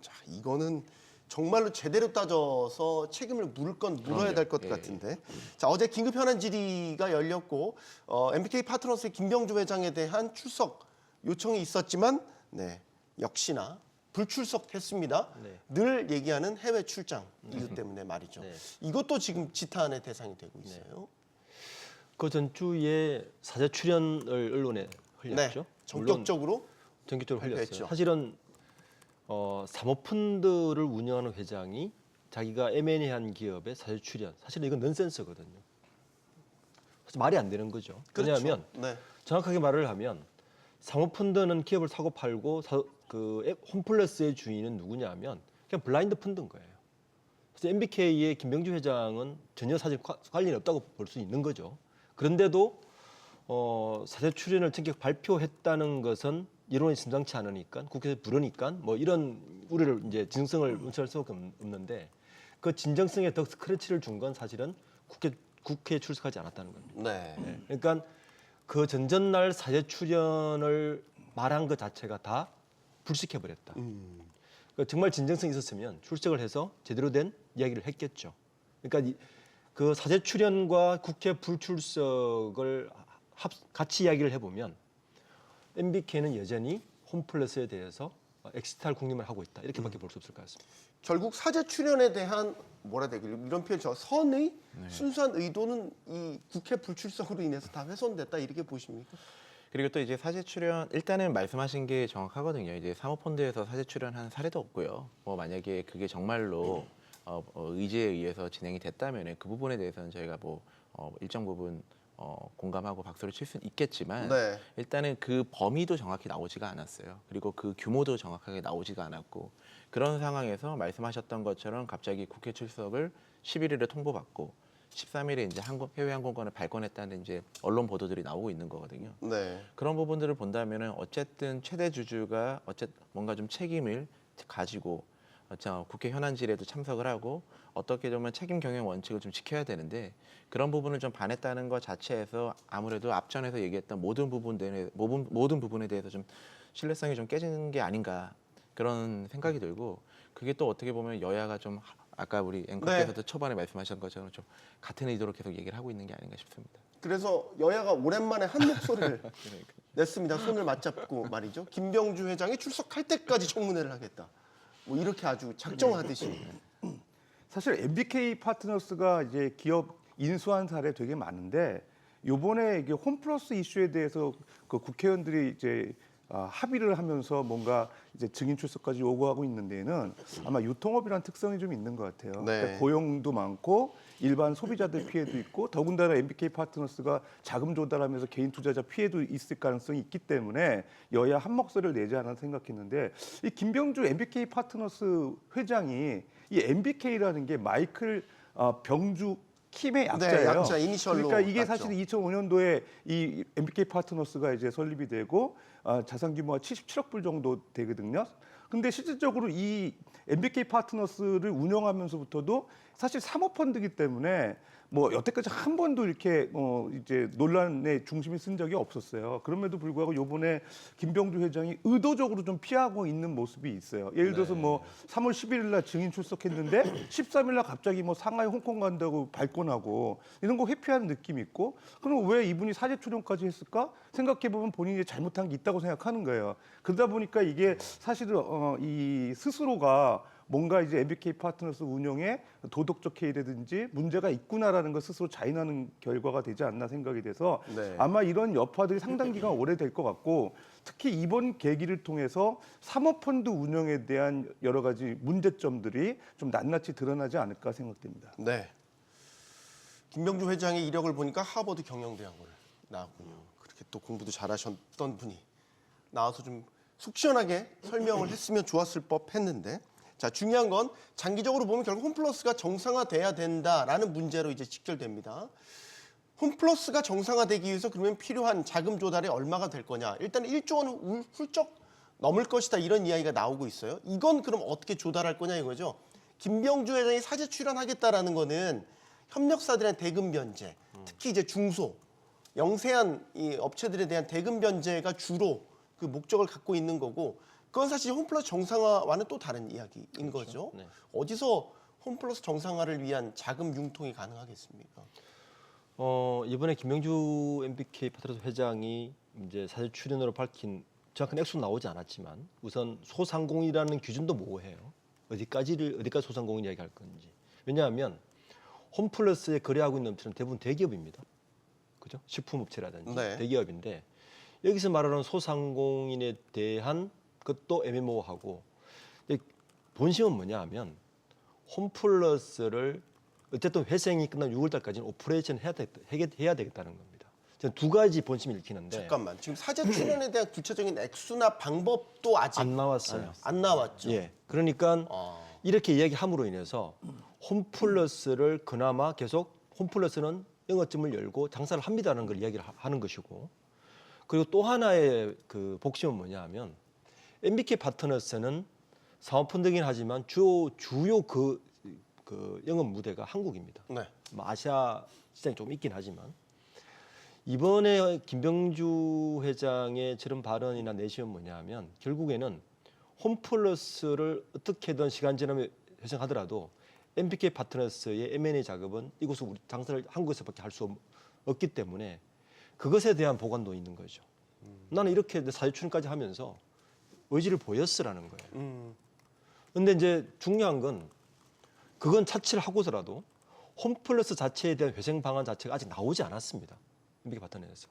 자, 이거는 정말로 제대로 따져서 책임을 물어야 될 것 예. 같은데. 자, 어제 긴급 현안 질의가 열렸고 MBK 파트너스의 김병주 회장에 대한 출석 요청이 있었지만 역시나 불출석했습니다. 네. 늘 얘기하는 해외 출장 이유 때문에 말이죠. 네. 이것도 지금 지탄의 대상이 되고 있어요. 그 전주에 사제 출연을 언론에 흘렸죠. 전격적으로 전격적으로 흘렸어요. 발표했죠. 사실은 사모펀드를 운영하는 회장이 자기가 M&A한 기업의 사제 출연, 사실은 이건 넌센스거든요. 사실 말이 안 되는 거죠. 왜냐하면 정확하게 말을 하면 사모펀드는 기업을 사고 팔고 그 홈플러스의 주인은 누구냐면 그냥 블라인드 펀드인 거예요. 그래서 MBK의 김병주 회장은 전혀 사실 관련이 없다고 볼 수 있는 거죠. 그런데도 사제 출연을 전격 발표했다는 것은 이론이 심상치 않으니까 국회에서 부르니까 뭐 이런 우려를 이제 진정성을 운운할 수밖에 없는데 그 진정성에 더 스크래치를 준 건 사실은 국회에 출석하지 않았다는 겁니다. 네. 그러니까 그 전전날 사제 출연을 말한 것 자체가 다 불식해 버렸다. 그러니까 정말 진정성이 있었으면 출석을 해서 제대로 된 이야기를 했겠죠. 그러니까 그 사제 출연과 국회 불출석을 같이 이야기를 해보면 MBK는 여전히 홈플러스에 대해서 엑시탈 국림을 하고 있다. 이렇게밖에 볼 수 없을 것 같습니다. 결국 사제 출연에 대한 뭐라 되길래 이런 표현 선의 순수한 의도는 이 국회 불출석으로 인해서 다 훼손됐다 이렇게 보십니까? 그리고 또 이제 사제 출연 일단은 말씀하신 게 정확하거든요. 이제 사모펀드에서 사제 출연한 사례도 없고요. 뭐 만약에 그게 정말로 의지에 의해서 진행이 됐다면 그 부분에 대해서는 저희가 뭐 일정 부분 공감하고 박수를 칠 수는 있겠지만 일단은 그 범위도 정확히 나오지가 않았어요. 그리고 그 규모도 정확하게 나오지가 않았고 그런 상황에서 말씀하셨던 것처럼 갑자기 국회 출석을 11일에 통보받고 13일에 이제 해외 항공권을 발권했다는 이제 언론 보도들이 나오고 있는 거거든요. 그런 부분들을 본다면은 어쨌든 최대 주주가 뭔가 좀 책임을 가지고 국회 현안 질의에도 참석을 하고 어떻게 보면 책임 경영 원칙을 좀 지켜야 되는데 그런 부분을 좀 반했다는 것 자체에서 아무래도 앞전에서 얘기했던 모든 부분에 대해서 좀 신뢰성이 좀 깨지는 게 아닌가 그런 생각이 들고 그게 또 어떻게 보면 여야가 좀 아까 우리 앵커께서도 초반에 말씀하신 것처럼 좀 같은 의도로 계속 얘기를 하고 있는 게 아닌가 싶습니다. 그래서 여야가 오랜만에 한 목소리를 냈습니다. 손을 맞잡고 말이죠. 김병주 회장이 출석할 때까지 청문회를 하겠다. 뭐 이렇게 아주 작정하듯이. 사실 MBK 파트너스가 이제 기업 인수한 사례 되게 많은데 요번에 이게 홈플러스 이슈에 대해서 그 국회의원들이 이제 합의를 하면서 뭔가 이제 증인 출석까지 요구하고 있는 데에는 아마 유통업이라는 특성이 좀 있는 것 같아요. 네. 그러니까 고용도 많고 일반 소비자들 피해도 있고 더군다나 MBK 파트너스가 자금 조달하면서 개인 투자자 피해도 있을 가능성이 있기 때문에 여야 한 목소리를 내지 않아 생각했는데 이 김병주 MBK 파트너스 회장이 이 MBK라는 게 마이클 병주 킴의 약자예요. 네, 약자 이니셜로 그러니까 이게 땄죠. 사실 2005년도에 이 MBK 파트너스가 이제 설립이 되고 자산 규모가 77억 불 정도 되거든요. 근데 실질적으로 이 MBK 파트너스를 운영하면서부터도 사실 사모펀드이기 때문에 뭐 여태까지 한 번도 이렇게 이제 논란의 중심에 쓴 적이 없었어요. 그럼에도 불구하고 요번에 김병주 회장이 의도적으로 좀 피하고 있는 모습이 있어요. 예를 들어서 뭐 3월 11일 날 증인 출석했는데 13일 날 갑자기 뭐 상하이 홍콩 간다고 발권하고 이런 거 회피하는 느낌이 있고 그럼 왜 이분이 사제 출연까지 했을까? 생각해 보면 본인이 잘못한 게 있다고 생각하는 거예요. 그러다 보니까 이게 사실은 이 스스로가 뭔가 이제 MBK 파트너스 운영에 도덕적 해이라든지 문제가 있구나라는 걸 스스로 자인하는 결과가 되지 않나 생각이 돼서 네. 아마 이런 여파들이 상당 기간 오래될 것 같고 특히 이번 계기를 통해서 사모펀드 운영에 대한 여러 가지 문제점들이 좀 낱낱이 드러나지 않을까 생각됩니다. 네. 김병주 회장의 이력을 보니까 하버드 경영대학원을 나왔군요. 그렇게 또 공부도 잘하셨던 분이 나와서 좀 속 시원하게 설명을 했으면 좋았을 법했는데 자, 중요한 건 장기적으로 보면 결국 홈플러스가 정상화돼야 된다라는 문제로 이제 직결됩니다. 홈플러스가 정상화되기 위해서 그러면 필요한 자금 조달이 얼마가 될 거냐? 일단 1조 원 훌쩍 넘을 것이다 이런 이야기가 나오고 있어요. 이건 그럼 어떻게 조달할 거냐 이거죠. 김병주 회장이 사제 출연하겠다라는 거는 협력사들의 대금 변제, 특히 이제 중소, 영세한 이 업체들에 대한 대금 변제가 주로 그 목적을 갖고 있는 거고 그건 사실 홈플러스 정상화와는 또 다른 이야기인 거죠. 네. 어디서 홈플러스 정상화를 위한 자금 융통이 가능하겠습니까? 이번에 김병주 MBK 파트너스 회장이 이제 사실 출연으로 밝힌 정확한 액수는 나오지 않았지만 우선 소상공인이라는 기준도 모호해요. 어디까지 소상공인 이야기할 건지. 왜냐하면 홈플러스에 거래하고 있는 업체는 대부분 대기업입니다. 그죠? 식품업체라든지 네. 대기업인데 여기서 말하는 소상공인에 대한 것도 애매모호하고 본심은 뭐냐 하면 홈플러스를 어쨌든 회생이 끝난 6월 달까지는 오퍼레이션 해야 되겠다는 겁니다. 저는 두 가지 본심이 읽히는데 잠깐만. 지금 사제 출연에 대한 구체적인 액수나 방법도 아직 안 나왔어요. 안 나왔죠. 예. 그러니까 이렇게 이야기함으로 인해서 홈플러스를 그나마 계속 홈플러스는 영업점을 열고 장사를 합니다라는 걸 이야기를 하는 것이고 그리고 또 하나의 그 복심은 뭐냐 하면 MBK 파트너스는 사모펀드이긴 하지만 주요 그 영업 무대가 한국입니다. 네. 뭐 아시아 시장이 좀 있긴 하지만 이번에 김병주 회장의 저런 발언이나 내시는 뭐냐 하면 결국에는 홈플러스를 어떻게든 시간 지나면 회생하더라도 MBK 파트너스의 M&A 작업은 이곳에 우리 장사를 한국에서밖에 할 수 없기 때문에 그것에 대한 보관도 있는 거죠. 나는 이렇게 사회 출연까지 하면서 의지를 보였으라는 거예요. 근데 이제 중요한 건 그건 차치를 하고서라도 홈플러스 자체에 대한 회생 방안 자체가 아직 나오지 않았습니다. MBK 파트너에서.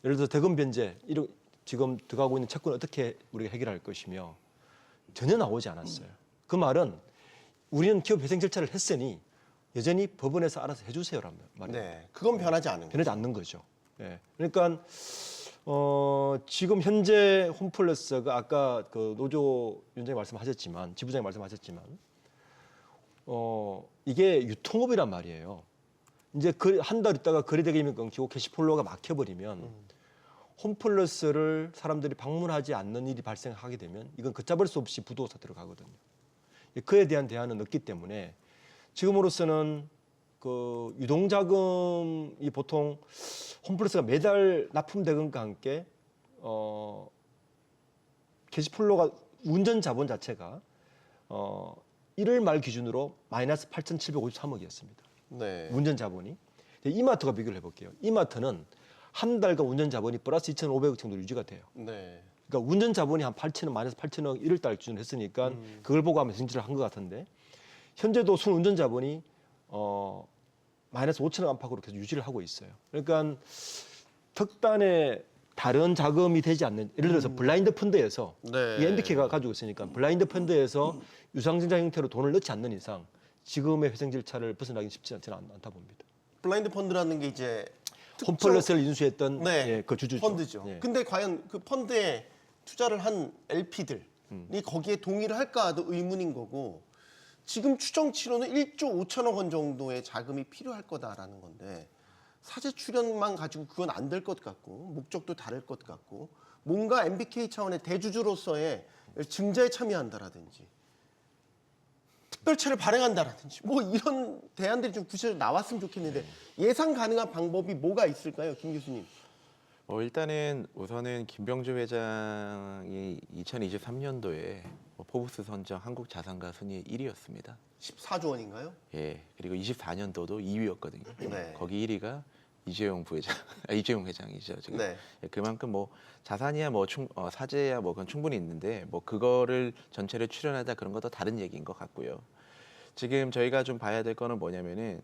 예를 들어서 대금 변제, 지금 들어가고 있는 채권을 어떻게 우리가 해결할 것이며 전혀 나오지 않았어요. 그 말은 우리는 기업 회생 절차를 했으니 여전히 법원에서 알아서 해주세요란 말이에요. 네. 그건 변하지 않은 거죠. 변하지 않는 거죠. 예. 그러니까 지금 현재 홈플러스가 아까 그 노조 위원장이 말씀하셨지만 지부장이 말씀하셨지만 이게 유통업이란 말이에요. 이제 한 달 있다가 거래대금이 끊기고 캐시플로우가 막혀버리면 홈플러스를 사람들이 방문하지 않는 일이 발생하게 되면 이건 걷잡을 수 없이 부도 사태로 가거든요. 그에 대한 대안은 없기 때문에 지금으로서는 그 유동자금이 보통 홈플러스가 매달 납품대금과 함께 캐시플로가 운전 자본 자체가 1월 말 기준으로 마이너스 8,753억이었습니다. 네. 운전 자본이. 이마트가 비교를 해볼게요. 이마트는 한 달간 운전 자본이 플러스 2,500억 정도 유지가 돼요. 네. 그러니까 운전 자본이 한 8천억, 마이너스 8천억 1월 달 기준으로 했으니까 그걸 보고 하면 승질을 한 것 같은데 현재도 순 운전 자본이 마이너스 5천억 안팎으로 계속 유지를 하고 있어요. 그러니까 특단의 다른 자금이 되지 않는 예를 들어서 블라인드 펀드에서 네. 이 MBK가 가지고 있으니까 블라인드 펀드에서 유상증자 형태로 돈을 넣지 않는 이상 지금의 회생 절차를 벗어나기 쉽지 않지는 않다 봅니다. 블라인드 펀드라는 게 이제 홈플러스를 인수했던 네. 예, 그 주주죠. 펀드죠. 예. 근데 과연 그 펀드에 투자를 한 LP들이 거기에 동의를 할까도 의문인 거고 지금 추정치로는 1조 5천억 원 정도의 자금이 필요할 거다라는 건데 사재 출연만 가지고 그건 안 될 것 같고 목적도 다를 것 같고 뭔가 MBK 차원의 대주주로서의 증자에 참여한다라든지 특별채를 발행한다라든지 뭐 이런 대안들이 좀 구체적으로 나왔으면 좋겠는데 예상 가능한 방법이 뭐가 있을까요, 김 교수님? 일단은 우선은 김병주 회장이 2023년도에 포브스 선정 한국 자산가 순위 1위였습니다. 14조 원인가요? 예, 그리고 24년도도 2위였거든요. 네. 거기 1위가 이재용 부회장, 이재용 회장이죠. 지금. 네. 예, 그만큼 뭐 자산이야 뭐 사재야 뭐 그건 충분히 있는데 뭐 그거를 전체를 출연하다 그런 것도 다른 얘기인 것 같고요. 지금 저희가 좀 봐야 될 거는 뭐냐면은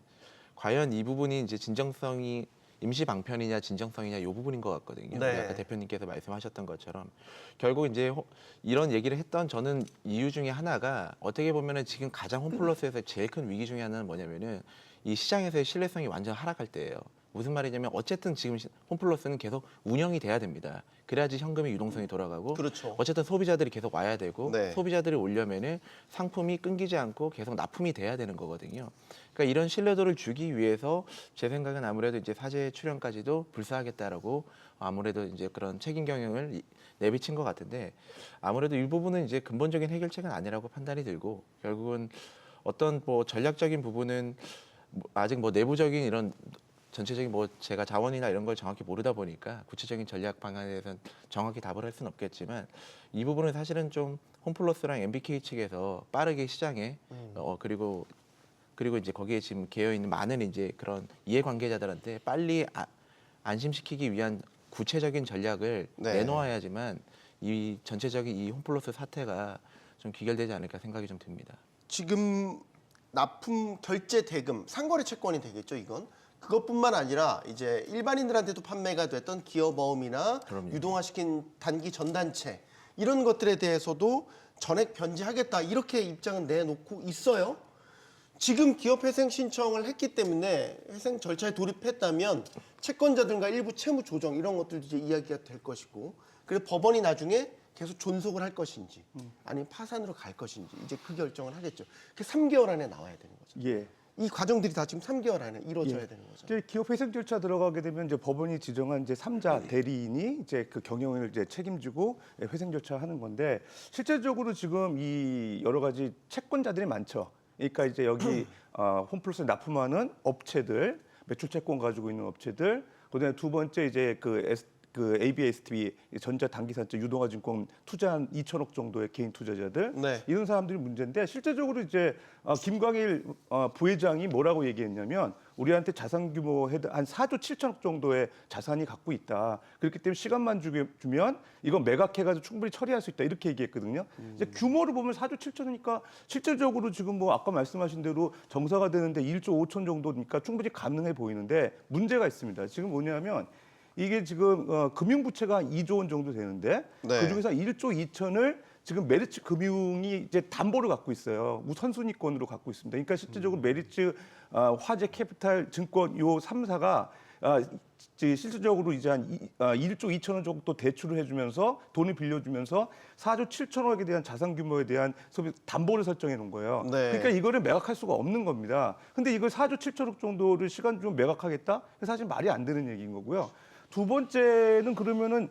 과연 이 부분이 이제 진정성이 임시 방편이냐 진정성이냐 이 부분인 것 같거든요. 네. 아까 대표님께서 말씀하셨던 것처럼 결국 이제 이런 얘기를 했던 저는 이유 중에 하나가 어떻게 보면은 지금 가장 홈플러스에서 제일 큰 위기 중에 하나는 뭐냐면은 이 시장에서의 신뢰성이 완전 하락할 때예요. 무슨 말이냐면 어쨌든 지금 홈플러스는 계속 운영이 돼야 됩니다. 그래야지 현금의 유동성이 돌아가고 그렇죠. 어쨌든 소비자들이 계속 와야 되고 네. 소비자들이 오려면은 상품이 끊기지 않고 계속 납품이 돼야 되는 거거든요. 그러니까 이런 신뢰도를 주기 위해서 제 생각은 아무래도 이제 사재 출연까지도 불사하겠다라고 아무래도 이제 그런 책임 경영을 내비친 것 같은데 아무래도 이 부분은 이제 근본적인 해결책은 아니라고 판단이 들고 결국은 어떤 뭐 전략적인 부분은 아직 뭐 내부적인 이런 전체적인 뭐 제가 자원이나 이런 걸 정확히 모르다 보니까 구체적인 전략 방안에 대해서는 정확히 답을 할 수는 없겠지만 이 부분은 사실은 좀 홈플러스랑 MBK 측에서 빠르게 시장에 그리고 이제 거기에 지금 개여 있는 많은 이제 그런 이해관계자들한테 빨리 안심시키기 위한 구체적인 전략을 네. 내놓아야지만 이 전체적인 이 홈플러스 사태가 좀 귀결되지 않을까 생각이 좀 듭니다. 지금 납품 결제 대금 상거래 채권이 되겠죠, 이건. 그것뿐만 아니라 이제 일반인들한테도 판매가 됐던 기업어음이나 그럼요. 유동화시킨 단기 전단체 이런 것들에 대해서도 전액 변제하겠다 이렇게 입장은 내놓고 있어요. 지금 기업 회생 신청을 했기 때문에 회생 절차에 돌입했다면 채권자들과 일부 채무 조정 이런 것들도 이제 이야기가 될 것이고 그리고 법원이 나중에 계속 존속을 할 것인지 아니면 파산으로 갈 것인지 이제 그 결정을 하겠죠. 그 3개월 안에 나와야 되는 거죠. 예. 이 과정들이 다 지금 3개월 안에 이루어져야 되는 거죠. 이제 기업 회생 절차 들어가게 되면 이제 법원이 지정한 이제 3자 대리인이 이제 그 경영을 이제 책임지고 회생 절차 하는 건데 실제적으로 지금 이 여러 가지 채권자들이 많죠. 그러니까 이제 여기 홈플러스에 납품하는 업체들, 매출 채권 가지고 있는 업체들, 그다음에 두 번째 이제 그 ABSTB 전자 단기산적 유동화증권 투자한 2천억 정도의 개인 투자자들 네. 이런 사람들이 문제인데 실제적으로 이제 김광일 부회장이 뭐라고 얘기했냐면 우리한테 자산 규모 한 4조 7천억 정도의 자산이 갖고 있다. 그렇기 때문에 시간만 주면 이건 매각해가지고 충분히 처리할 수 있다. 이렇게 얘기했거든요. 이제 규모를 보면 4조 7천이니까 실질적으로 지금 뭐 아까 말씀하신 대로 정사가 되는데 1조 5천 정도니까 충분히 가능해 보이는데 문제가 있습니다. 지금 뭐냐면 이게 지금 금융부채가 한 2조 원 정도 되는데 네. 그중에서 1조 2천을 지금 메리츠 금융이 이제 담보를 갖고 있어요. 우선순위권으로 갖고 있습니다. 그러니까 실질적으로 메리츠 화재 캐피탈 증권 요 3사가 실질적으로 이제 한 1조 2천 원 정도 대출을 해주면서 돈을 빌려주면서 4조 7천억에 대한 자산 규모에 대한 소비 담보를 설정해 놓은 거예요. 네. 그러니까 이거를 매각할 수가 없는 겁니다. 근데 이걸 4조 7천억 정도를 시간 주면 매각하겠다? 사실 말이 안 되는 얘기인 거고요. 두 번째는 그러면은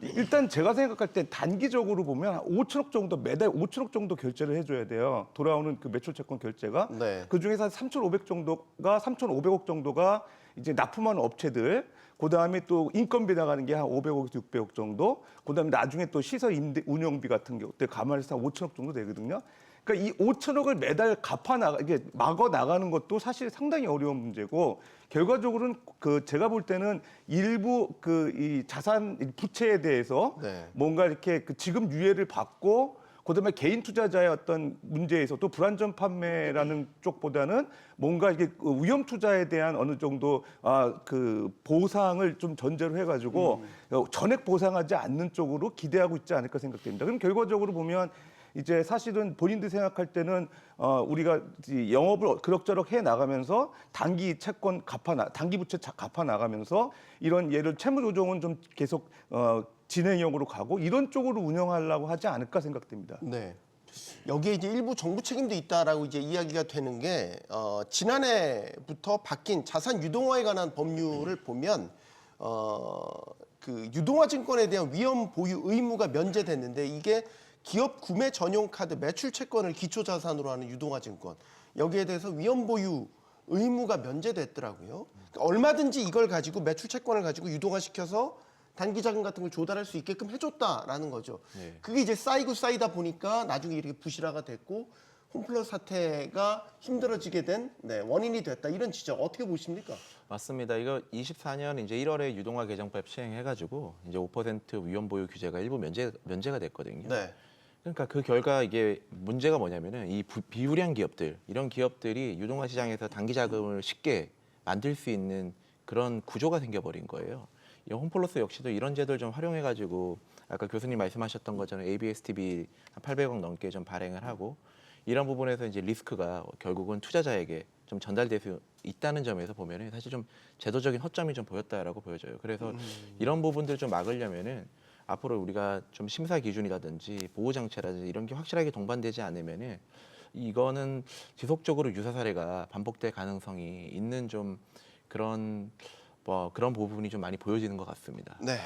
일단 제가 생각할 때 단기적으로 보면 5천억 정도 매달 5천억 정도 결제를 해줘야 돼요. 돌아오는 그 매출 채권 결제가 네. 그 중에서 한 3,500억 정도가 이제 납품하는 업체들. 그다음에 또 인건비 나가는 게 한 500억에서 600억 정도. 그다음에 나중에 또 시설 임대 운영비 같은 경우 때 감안해서 한 5천억 정도 되거든요. 그러니까 이 5천억을 매달 이게 막아 나가는 것도 사실 상당히 어려운 문제고 결과적으로는 그 제가 볼 때는 일부 그 이 자산 부채에 대해서 네. 뭔가 이렇게 그 지금 유예를 받고 그다음에 개인 투자자의 어떤 문제에서 또 불안전 판매라는 쪽보다는 뭔가 이게 위험 투자에 대한 어느 정도 그 보상을 좀 전제로 해가지고 전액 보상하지 않는 쪽으로 기대하고 있지 않을까 생각됩니다. 그럼 결과적으로 보면 이제 사실은 본인들 생각할 때는 우리가 이 영업을 그럭저럭 해 나가면서 단기 채권 단기 부채 갚아 나가면서 이런 예를 채무 조정은 좀 계속 진행형으로 가고 이런 쪽으로 운영하려고 하지 않을까 생각됩니다. 네. 여기에 이제 일부 정부 책임도 있다라고 이제 이야기가 되는 게 지난해부터 바뀐 자산 유동화에 관한 법률을 보면 그 유동화 증권에 대한 위험 보유 의무가 면제됐는데 이게 기업 구매 전용 카드 매출 채권을 기초 자산으로 하는 유동화 증권 여기에 대해서 위험 보유 의무가 면제됐더라고요. 그러니까 얼마든지 이걸 가지고 매출 채권을 가지고 유동화시켜서 단기 자금 같은 걸 조달할 수 있게끔 해줬다라는 거죠. 네. 그게 이제 쌓이고 쌓이다 보니까 나중에 이렇게 부실화가 됐고 홈플러스 사태가 힘들어지게 된 원인이 됐다 이런 지적 어떻게 보십니까? 맞습니다. 이거 24년 이제 1월에 유동화 개정법 시행해가지고 이제 5% 위험 보유 규제가 일부 면제가 됐거든요. 네. 그러니까 그 결과 이게 문제가 뭐냐면은 이 비우량 기업들 이런 기업들이 유동화 시장에서 단기 자금을 쉽게 만들 수 있는 그런 구조가 생겨버린 거예요. 이 홈플러스 역시도 이런 제도를 좀 활용해가지고 아까 교수님 말씀하셨던 것처럼 ABS-TB 한 800억 넘게 좀 발행을 하고 이런 부분에서 이제 리스크가 결국은 투자자에게 좀 전달될 수 있다는 점에서 보면은 사실 좀 제도적인 허점이 좀 보였다라고 보여져요. 그래서 이런 부분들 좀 막으려면은 앞으로 우리가 좀 심사 기준이라든지 보호 장치라든지 이런 게 확실하게 동반되지 않으면은 이거는 지속적으로 유사 사례가 반복될 가능성이 있는 좀 그런 부분이 좀 많이 보여지는 것 같습니다. 네.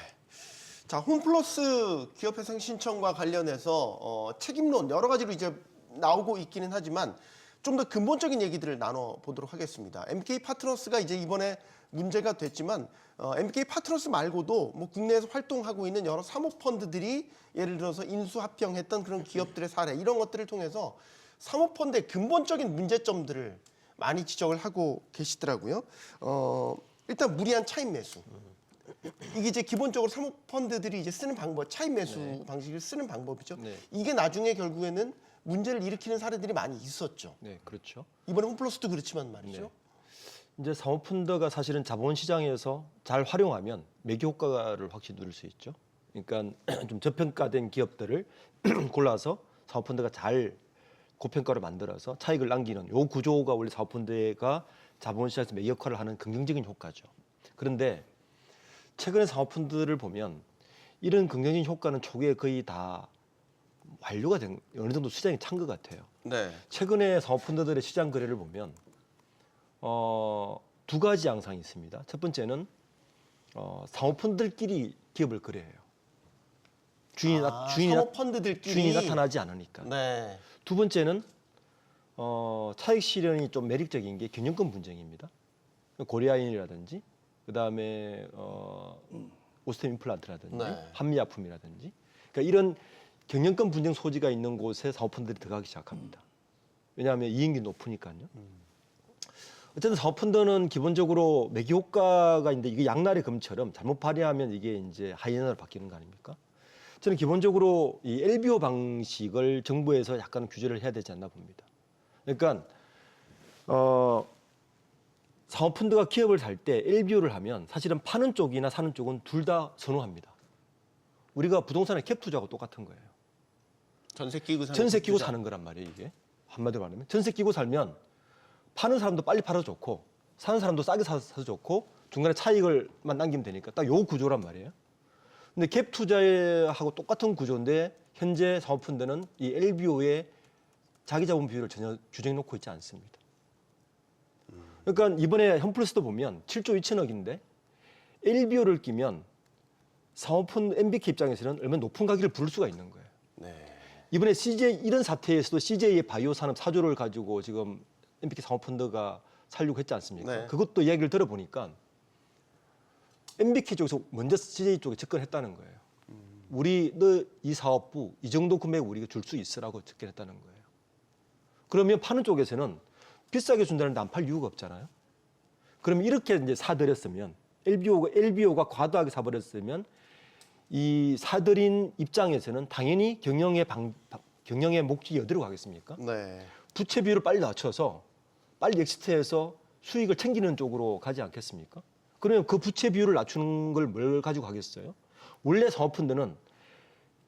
자, 홈플러스 기업회생 신청과 관련해서 책임론 여러 가지로 이제 나오고 있기는 하지만 좀 더 근본적인 얘기들을 나눠보도록 하겠습니다. MK 파트너스가 이제 이번에 문제가 됐지만 MK 파트너스 말고도 뭐 국내에서 활동하고 있는 여러 사모펀드들이 예를 들어서 인수합병했던 그런 기업들의 사례 이런 것들을 통해서 사모펀드의 근본적인 문제점들을 많이 지적을 하고 계시더라고요. 일단 무리한 차익 매수. 이게 이제 기본적으로 사모펀드들이 이제 쓰는 방법, 차익 매수 방식을 쓰는 방법이죠. 네. 이게 나중에 결국에는 문제를 일으키는 사례들이 많이 있었죠. 네, 그렇죠. 이번에 홈플러스도 그렇지만 말이죠. 네. 이제 사모펀드가 사실은 자본시장에서 잘 활용하면 매기 효과를 확실히 누릴 수 있죠. 그러니까 좀 저평가된 기업들을 골라서 사모펀드가 잘 고평가를 만들어서 차익을 남기는 요 구조가 원래 사모펀드가 자본시장에서 매기 역할을 하는 긍정적인 효과죠. 그런데 최근에 사모펀드를 보면 이런 긍정적인 효과는 초기에 거의 다 완료가 된 어느 정도 시장이 찬 것 같아요. 네. 최근에 사모펀드들의 시장 거래를 보면 두 가지 양상이 있습니다. 첫 번째는 사모펀드들끼리 기업을 거래해요. 사모펀드들끼리 주인이 나타나지 않으니까. 네. 두 번째는 차익 실현이 좀 매력적인 게 경영권 분쟁입니다. 고려아인이라든지 그다음에 오스템 임플란트라든지 네. 한미약품이라든지 그러니까 이런 경영권 분쟁 소지가 있는 곳에 사모펀드들이 들어가기 시작합니다. 왜냐하면 이익이 높으니까요. 어쨌든 사모펀드는 기본적으로 매기 효과가 있는데 이게 양날의 검처럼 잘못 발휘하면 이게 이제 하이에나로 바뀌는 거 아닙니까? 저는 기본적으로 이 LBO 방식을 정부에서 약간 규제를 해야 되지 않나 봅니다. 그러니까 사모펀드가 기업을 살 때 LBO를 하면 사실은 파는 쪽이나 사는 쪽은 둘 다 선호합니다. 우리가 부동산의 캡 투자하고 똑같은 거예요. 전세 끼고 사는 거란 말이에요, 이게. 한마디로 말하면 전세 끼고 살면 파는 사람도 빨리 팔아서 좋고 사는 사람도 싸게 사서 좋고 중간에 차익을만 남기면 되니까 딱 요 구조란 말이에요. 근데 갭 투자하고 똑같은 구조인데 현재 사모펀드는 이 LBO의 자기 자본 비율을 전혀 규정해 놓고 있지 않습니다. 그러니까 이번에 홈플러스도 보면 7조 2천억인데 LBO를 끼면 사모펀드 MBK 입장에서는 얼마나 높은 가격을 부를 수가 있는 거예요. 네. 이번에 CJ 이런 사태에서도 CJ의 바이오 산업 4조를 가지고 지금 MBK 사모펀드가 살려고 했지 않습니까? 네. 그것도 이야기를 들어보니까 MBK 쪽에서 먼저 CJ 쪽에 접근했다는 거예요. 우리 너 이 사업부 이 정도 금액 우리가 줄 수 있으라고 접근했다는 거예요. 그러면 파는 쪽에서는 비싸게 준다는데 안 팔 이유가 없잖아요. 그러면 이렇게 이제 사들였으면 LBO가 과도하게 사버렸으면 이 사들인 입장에서는 당연히 경영의 목적이 어디로 가겠습니까? 네. 부채 비율을 빨리 낮춰서 빨리 엑시트해서 수익을 챙기는 쪽으로 가지 않겠습니까? 그러면 그 부채 비율을 낮추는 걸 뭘 가지고 가겠어요? 원래 사모펀드는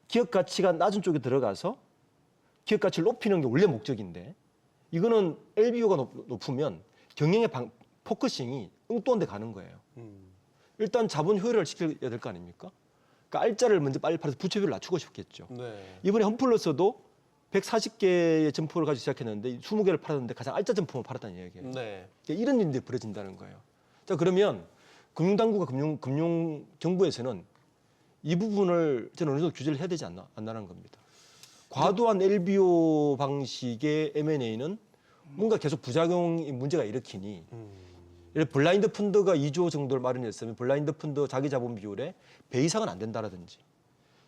기업 가치가 낮은 쪽에 들어가서 기업 가치를 높이는 게 원래 목적인데 이거는 LBO가 높으면 경영의 포커싱이 엉뚱한 데 가는 거예요. 일단 자본 효율을 시켜야 될 거 아닙니까? 그러니까 알짜를 먼저 빨리 팔아서 부채 비율을 낮추고 싶겠죠. 네. 이번에 홈플러스도 140개의 점포를 가지고 시작했는데 20개를 팔았는데 가장 알짜 점포만 팔았다는 이야기예요. 네. 그러니까 이런 일들이 벌어진다는 거예요. 자, 그러면 금융당국과 금융정부에서는 이 부분을 저는 어느 정도 규제를 해야 되지 않나라는 겁니다. 과도한 LBO 방식의 M&A는 뭔가 계속 부작용이 문제가 일으키니 예를 블라인드 펀드가 2조 정도를 마련했으면 블라인드 펀드 자기 자본 비율에 배 이상은 안 된다라든지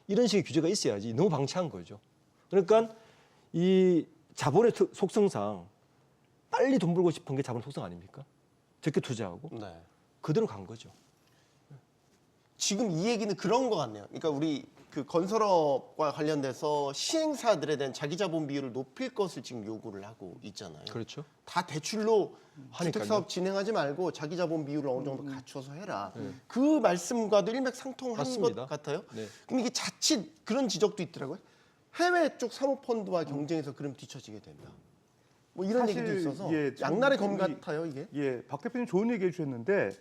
이런 식의 규제가 있어야지 너무 방치한 거죠. 그러니까 이 자본의 속성상 빨리 돈 벌고 싶은 게 자본 속성 아닙니까? 적게 투자하고 네. 그대로 간 거죠. 지금 이 얘기는 그런 것 같네요. 그러니까 우리 그 건설업과 관련돼서 시행사들에 대한 자기 자본 비율을 높일 것을 지금 요구를 하고 있잖아요. 그렇죠. 다 대출로 하니까요. 주택 사업 진행하지 말고 자기 자본 비율을 어느 정도 갖춰서 해라. 네. 그 말씀과도 일맥상통한 맞습니다. 것 같아요. 네. 그럼 이게 자칫 그런 지적도 있더라고요. 해외 쪽 사모펀드와 경쟁에서 그럼 뒤처지게 된다. 뭐 이런 사실, 얘기도 있어서 예, 양날의 검 우리- 같아요 이게. 예, 박 대표님 좋은 얘기 해주셨는데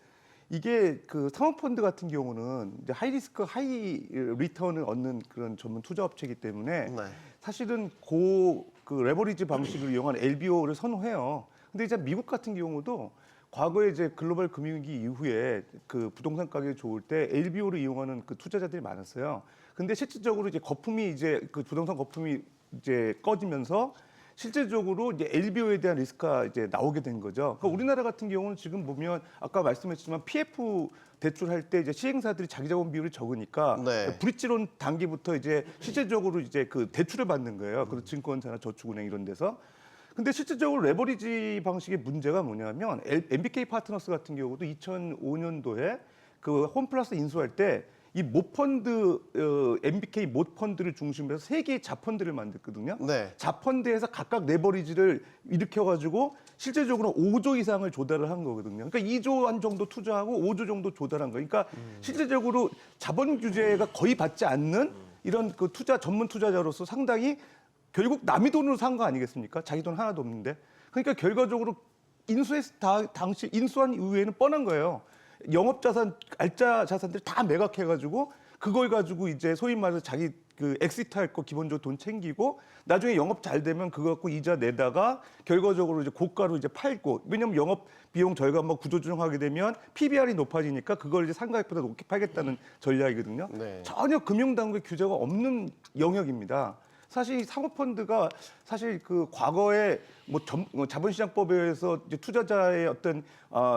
이게 그 사모펀드 같은 경우는 이제 하이 리스크 하이 리턴을 얻는 그런 전문 투자 업체이기 때문에 네. 사실은 그 레버리지 방식을 이용한 LBO를 선호해요. 근데 이제 미국 같은 경우도 과거에 이제 글로벌 금융위기 이후에 그 부동산 가격이 좋을 때 LBO를 이용하는 그 투자자들이 많았어요. 근데 실질적으로 이제 거품이 이제 그 부동산 거품이 이제 꺼지면서 실제적으로 이제 LBO에 대한 리스크가 이제 나오게 된 거죠. 그러니까 우리나라 같은 경우는 지금 보면 아까 말씀했지만 PF 대출할 때 이제 시행사들이 자기 자본 비율이 적으니까 네. 브릿지론 단계부터 이제 실제적으로 이제 그 대출을 받는 거예요. 그 증권사나 저축은행 이런 데서. 근데 실질적으로 레버리지 방식의 문제가 뭐냐면 MBK 파트너스 같은 경우도 2005년도에 그 홈플러스 인수할 때 이 모펀드 MBK 모펀드를 중심으로 해서 3개의 자펀드를 만들거든요. 네. 자펀드에서 각각 레버리지를 일으켜가지고 실제적으로 5조 이상을 조달을 한 거거든요. 그러니까 2조 한 정도 투자하고 5조 정도 조달한 거예요. 그러니까 실제적으로 자본 규제가 거의 받지 않는 이런 그 전문 투자자로서 상당히 결국 남의 돈으로 산 거 아니겠습니까? 자기 돈 하나도 없는데. 그러니까 결과적으로 당시 인수한 이후에는 뻔한 거예요. 영업자산, 알짜 자산들 다 매각해가지고 그걸 가지고 이제 소위 말해서 자기 그 엑시트 할 거 기본적으로 돈 챙기고 나중에 영업 잘 되면 그거 갖고 이자 내다가 결과적으로 이제 고가로 이제 팔고 왜냐면 영업 비용 절감하고 구조조정하게 되면 PBR이 높아지니까 그걸 이제 상가액보다 높게 팔겠다는 전략이거든요. 네. 전혀 금융당국의 규제가 없는 영역입니다. 사실 이 사모펀드가 사실 그 과거에 뭐 자본시장법에 의해서 이제 투자자의 어떤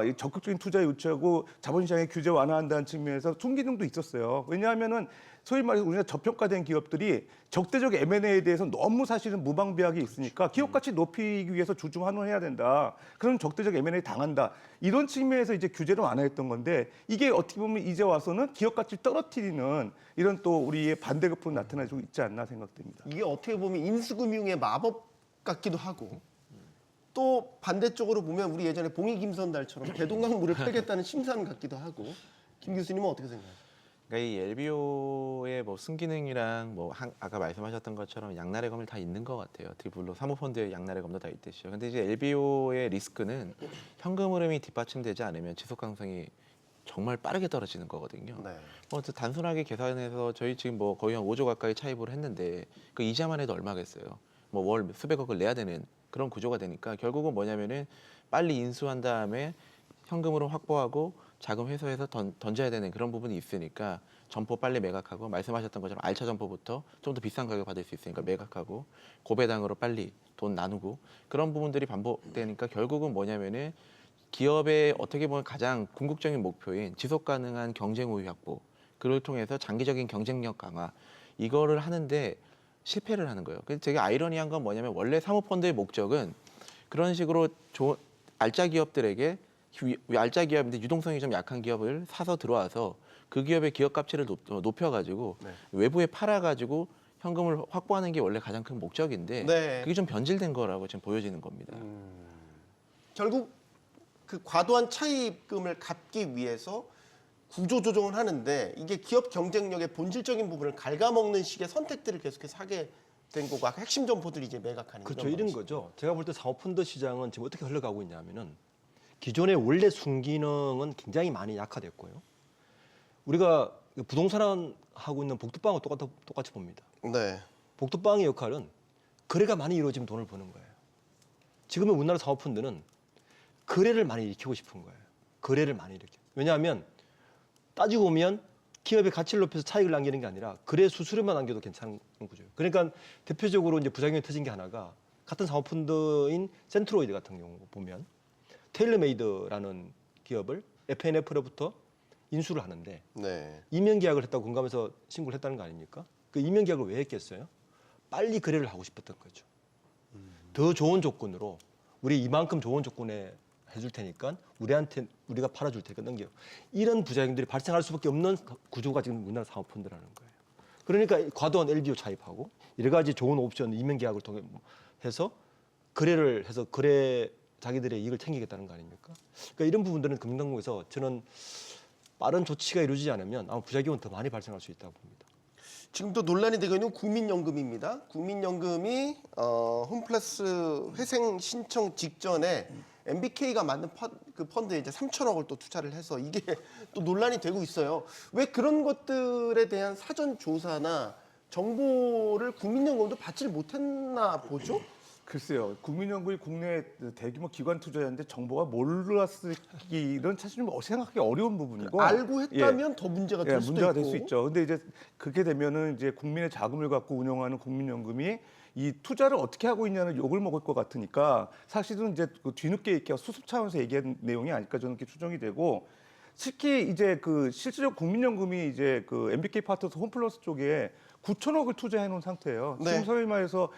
이 적극적인 투자에 유치하고 자본시장의 규제 완화한다는 측면에서 순기능도 있었어요. 왜냐하면은 소위 말해서 우리나라 저평가된 기업들이 적대적 M&A에 대해서 너무 사실은 무방비하게 있으니까 기업 가치 높이기 위해서 주주 환원해야 된다. 그런 적대적 M&A 당한다. 이런 측면에서 이제 규제를 완화했던 건데 이게 어떻게 보면 이제 와서는 기업 가치 떨어뜨리는 이런 또 우리의 반대급부로 나타나고 있지 않나 생각됩니다. 이게 어떻게 보면 인수금융의 마법 같기도 하고 또 반대쪽으로 보면 우리 예전에 봉이 김선달처럼 대동강물을 팔겠다는 심산 같기도 하고 김 교수님은 어떻게 생각하세요? 그러니까 이 LBO의 뭐 순기능이랑 뭐 아까 말씀하셨던 것처럼 양날의 검이 다 있는 것 같아요. 물론 사모펀드의 양날의 검도 다 있듯이요. 근데 이제 LBO의 리스크는 현금 흐름이 뒷받침되지 않으면 지속 가능성이 정말 빠르게 떨어지는 거거든요. 네. 뭐 단순하게 계산해서 저희 지금 뭐 거의 한 5조 가까이 차입을 했는데 그 이자만 해도 얼마겠어요. 뭐 월 수백억을 내야 되는 그런 구조가 되니까 결국은 뭐냐면은 빨리 인수한 다음에 현금으로 확보하고 자금 회수해서 던져야 되는 그런 부분이 있으니까 점포 빨리 매각하고 말씀하셨던 것처럼 알차 점포부터 좀 더 비싼 가격 받을 수 있으니까 매각하고 고배당으로 빨리 돈 나누고 그런 부분들이 반복되니까 결국은 뭐냐면은 기업의 어떻게 보면 가장 궁극적인 목표인 지속 가능한 경쟁 우위 확보, 그걸 통해서 장기적인 경쟁력 강화 이거를 하는데 실패를 하는 거예요. 그래서 되게 아이러니한 건 뭐냐면 원래 사모펀드의 목적은 그런 식으로 알짜 기업들에게 알짜 기업인데 유동성이 좀 약한 기업을 사서 들어와서 그 기업의 기업 가치를 높여가지고 외부에 팔아가지고 현금을 확보하는 게 원래 가장 큰 목적인데 네. 그게 좀 변질된 거라고 지금 보여지는 겁니다. 결국 그 과도한 차입금을 갚기 위해서 구조 조정을 하는데 이게 기업 경쟁력의 본질적인 부분을 갉아먹는 식의 선택들을 계속해서 하게 된 거고 아까 핵심 점포들이 이제 매각하는 그렇죠. 이런 이런 방식. 거죠. 제가 볼 때 사모펀드 시장은 지금 어떻게 흘러가고 있냐면은 기존의 원래 순기능은 굉장히 많이 약화됐고요. 우리가 부동산 하고 있는 복두방하고 똑같이 봅니다. 네. 복두방의 역할은 거래가 많이 이루어지면 돈을 버는 거예요. 지금의 우리나라 사모펀드는 거래를 많이 일으키고 싶은 거예요. 거래를 많이 일으켜. 왜냐하면 따지고 보면 기업의 가치를 높여서 차익을 남기는 게 아니라 거래 수수료만 남겨도 괜찮은 구조예요. 그러니까 대표적으로 이제 부작용이 터진 게 하나가 같은 사모펀드인 센트로이드 같은 경우 보면 테일러메이드라는 기업을 FNF로부터 인수를 하는데 네. 임명 계약을 했다고 공감해서 신고를 했다는 거 아닙니까? 그 임명 계약을 왜 했겠어요? 빨리 거래를 하고 싶었던 거죠. 더 좋은 조건으로 우리 이만큼 좋은 조건에 해줄 테니까 우리가 팔아줄 테니까 넘겨. 이런 부작용들이 발생할 수밖에 없는 구조가 지금 우리나라 사모펀드라는 거예요. 그러니까 과도한 LBO 차입하고 여러 가지 좋은 옵션 임명 계약을 통해 해서 거래를 해서 자기들의 이익을 챙기겠다는 거 아닙니까? 그러니까 이런 부분들은 금융당국에서 저는 빠른 조치가 이루어지지 않으면 아마 부작용은 더 많이 발생할 수 있다고 봅니다. 지금도 논란이 되고 있는 국민연금입니다. 국민연금이 홈플러스 회생 신청 직전에 MBK가 만든 그 펀드에 이제 3천억을 또 투자를 해서 이게 또 논란이 되고 있어요. 왜 그런 것들에 대한 사전 조사나 정보를 국민연금도 받질 못했나 보죠? 글쎄요, 국민연금이 국내 대규모 기관 투자였는데 정보가 몰랐을기는 사실 좀 생각하기 어려운 부분이고 알고 했다면 더 문제가 될 수도 문제가 있고. 될 수 있죠. 근데 이제 그렇게 되면은 이제 국민의 자금을 갖고 운영하는 국민연금이 이 투자를 어떻게 하고 있냐는 욕을 먹을 것 같으니까 사실은 이제 그 뒤늦게 이렇게 수습 차원에서 얘기한 내용이 아닐까 저는 이렇게 추정이 되고 특히 이제 그 실질적 국민연금이 이제 그 MBK 파트너스 홈플러스 쪽에 9천억을 투자해 놓은 상태예요. 네. 지금 소위 말해서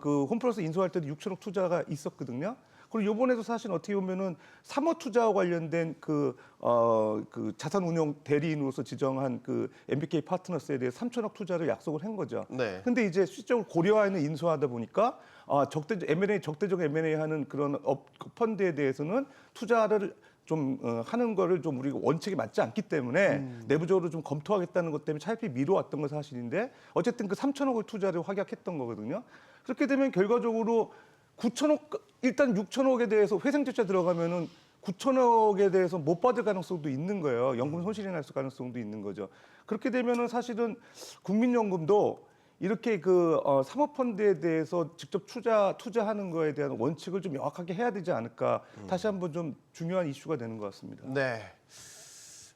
그 홈플러스 인수할 때도 6천억 투자가 있었거든요. 그리고 이번에도 사실 어떻게 보면은 사모 투자와 관련된 그 자산운용 대리인으로서 지정한 그 MBK 파트너스에 대해 3천억 투자를 약속을 한 거죠. 네. 근데 이제 실적으로 고려하는 인수하다 보니까 적대적 M&A 하는 그런 펀드에 대해서는 투자를 좀 하는 거를 좀 우리가 원칙에 맞지 않기 때문에 내부적으로 좀 검토하겠다는 것 때문에 차입이 미뤄왔던 건 사실인데 어쨌든 그 3천억을 투자를 확약했던 거거든요. 그렇게 되면 결과적으로 9천억 일단 6천억에 대해서 회생제차 들어가면은 9천억에 대해서 못 받을 가능성도 있는 거예요. 연금 손실이 날 가능성도 있는 거죠. 그렇게 되면은 사실은 국민연금도 이렇게 그 사모펀드에 대해서 직접 투자하는 거에 대한 원칙을 좀 명확하게 해야 되지 않을까. 다시 한번 좀 중요한 이슈가 되는 것 같습니다. 네.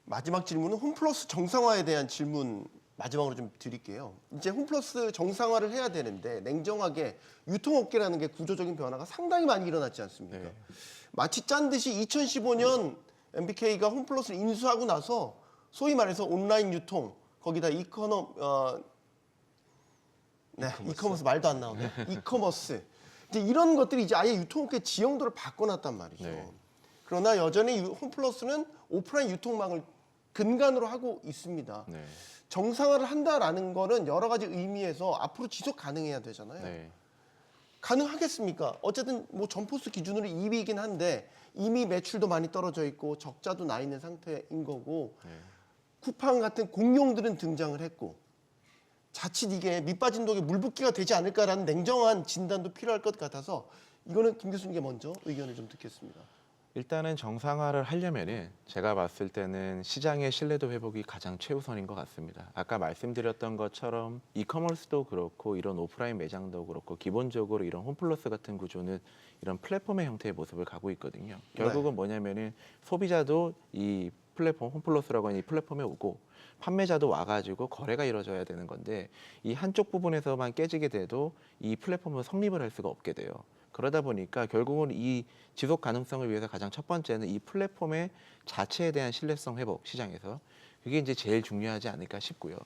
마지막 질문은 홈플러스 정상화에 대한 질문 마지막으로 좀 드릴게요. 이제 홈플러스 정상화를 해야 되는데 냉정하게 유통업계라는 게 구조적인 변화가 상당히 많이 일어났지 않습니까? 네. 마치 짠 듯이 2015년 MBK가 홈플러스를 인수하고 나서 소위 말해서 온라인 유통 거기다 이커머스 말도 안 나오네. 이커머스. 이제 이런 것들이 이제 아예 유통업계 지형도를 바꿔놨단 말이죠. 네. 그러나 여전히 홈플러스는 오프라인 유통망을 근간으로 하고 있습니다. 네. 정상화를 한다라는 거는 여러 가지 의미에서 앞으로 지속 가능해야 되잖아요. 네. 가능하겠습니까? 어쨌든 뭐 점포수 기준으로 2위이긴 한데 이미 매출도 많이 떨어져 있고 적자도 나 있는 상태인 거고 네. 쿠팡 같은 공룡들은 등장을 했고 자칫 이게 밑빠진 독에 물붓기가 되지 않을까라는 냉정한 진단도 필요할 것 같아서 이거는 김 교수님께 먼저 의견을 좀 듣겠습니다. 일단은 정상화를 하려면은 제가 봤을 때는 시장의 신뢰도 회복이 가장 최우선인 것 같습니다. 아까 말씀드렸던 것처럼 이커머스도 그렇고 이런 오프라인 매장도 그렇고 기본적으로 이런 홈플러스 같은 구조는 이런 플랫폼의 형태의 모습을 가고 있거든요. 결국은 뭐냐면은 소비자도 이 플랫폼 홈플러스라고 하는 이 플랫폼에 오고 판매자도 와가지고 거래가 이루어져야 되는 건데 이 한쪽 부분에서만 깨지게 돼도 이 플랫폼은 성립을 할 수가 없게 돼요. 그러다 보니까 결국은 이 지속 가능성을 위해서 가장 첫 번째는 이 플랫폼의 자체에 대한 신뢰성 회복 시장에서 그게 이제 제일 중요하지 않을까 싶고요.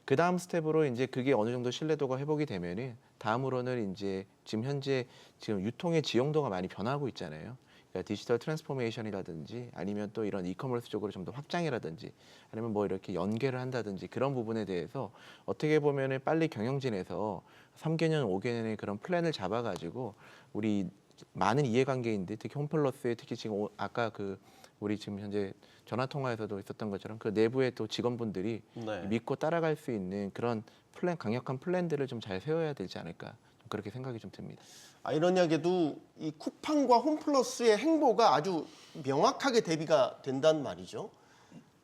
그 다음 스텝으로 이제 그게 어느 정도 신뢰도가 회복이 되면은 다음으로는 이제 지금 현재 지금 유통의 지형도가 많이 변하고 있잖아요. 그러니까 디지털 트랜스포메이션이라든지 아니면 또 이런 이커머스 쪽으로 좀 더 확장이라든지 아니면 뭐 이렇게 연계를 한다든지 그런 부분에 대해서 어떻게 보면은 빨리 경영진에서 3개년, 5개년의 그런 플랜을 잡아가지고 우리 많은 이해관계인들 특히 홈플러스에 특히 지금 아까 그 우리 지금 현재 전화 통화에서도 있었던 것처럼 그 내부의 또 직원분들이 네. 믿고 따라갈 수 있는 그런 플랜, 강력한 플랜들을 좀 잘 세워야 되지 않을까 그렇게 생각이 좀 듭니다. 아이러니하게도 이 쿠팡과 홈플러스의 행보가 아주 명확하게 대비가 된단 말이죠.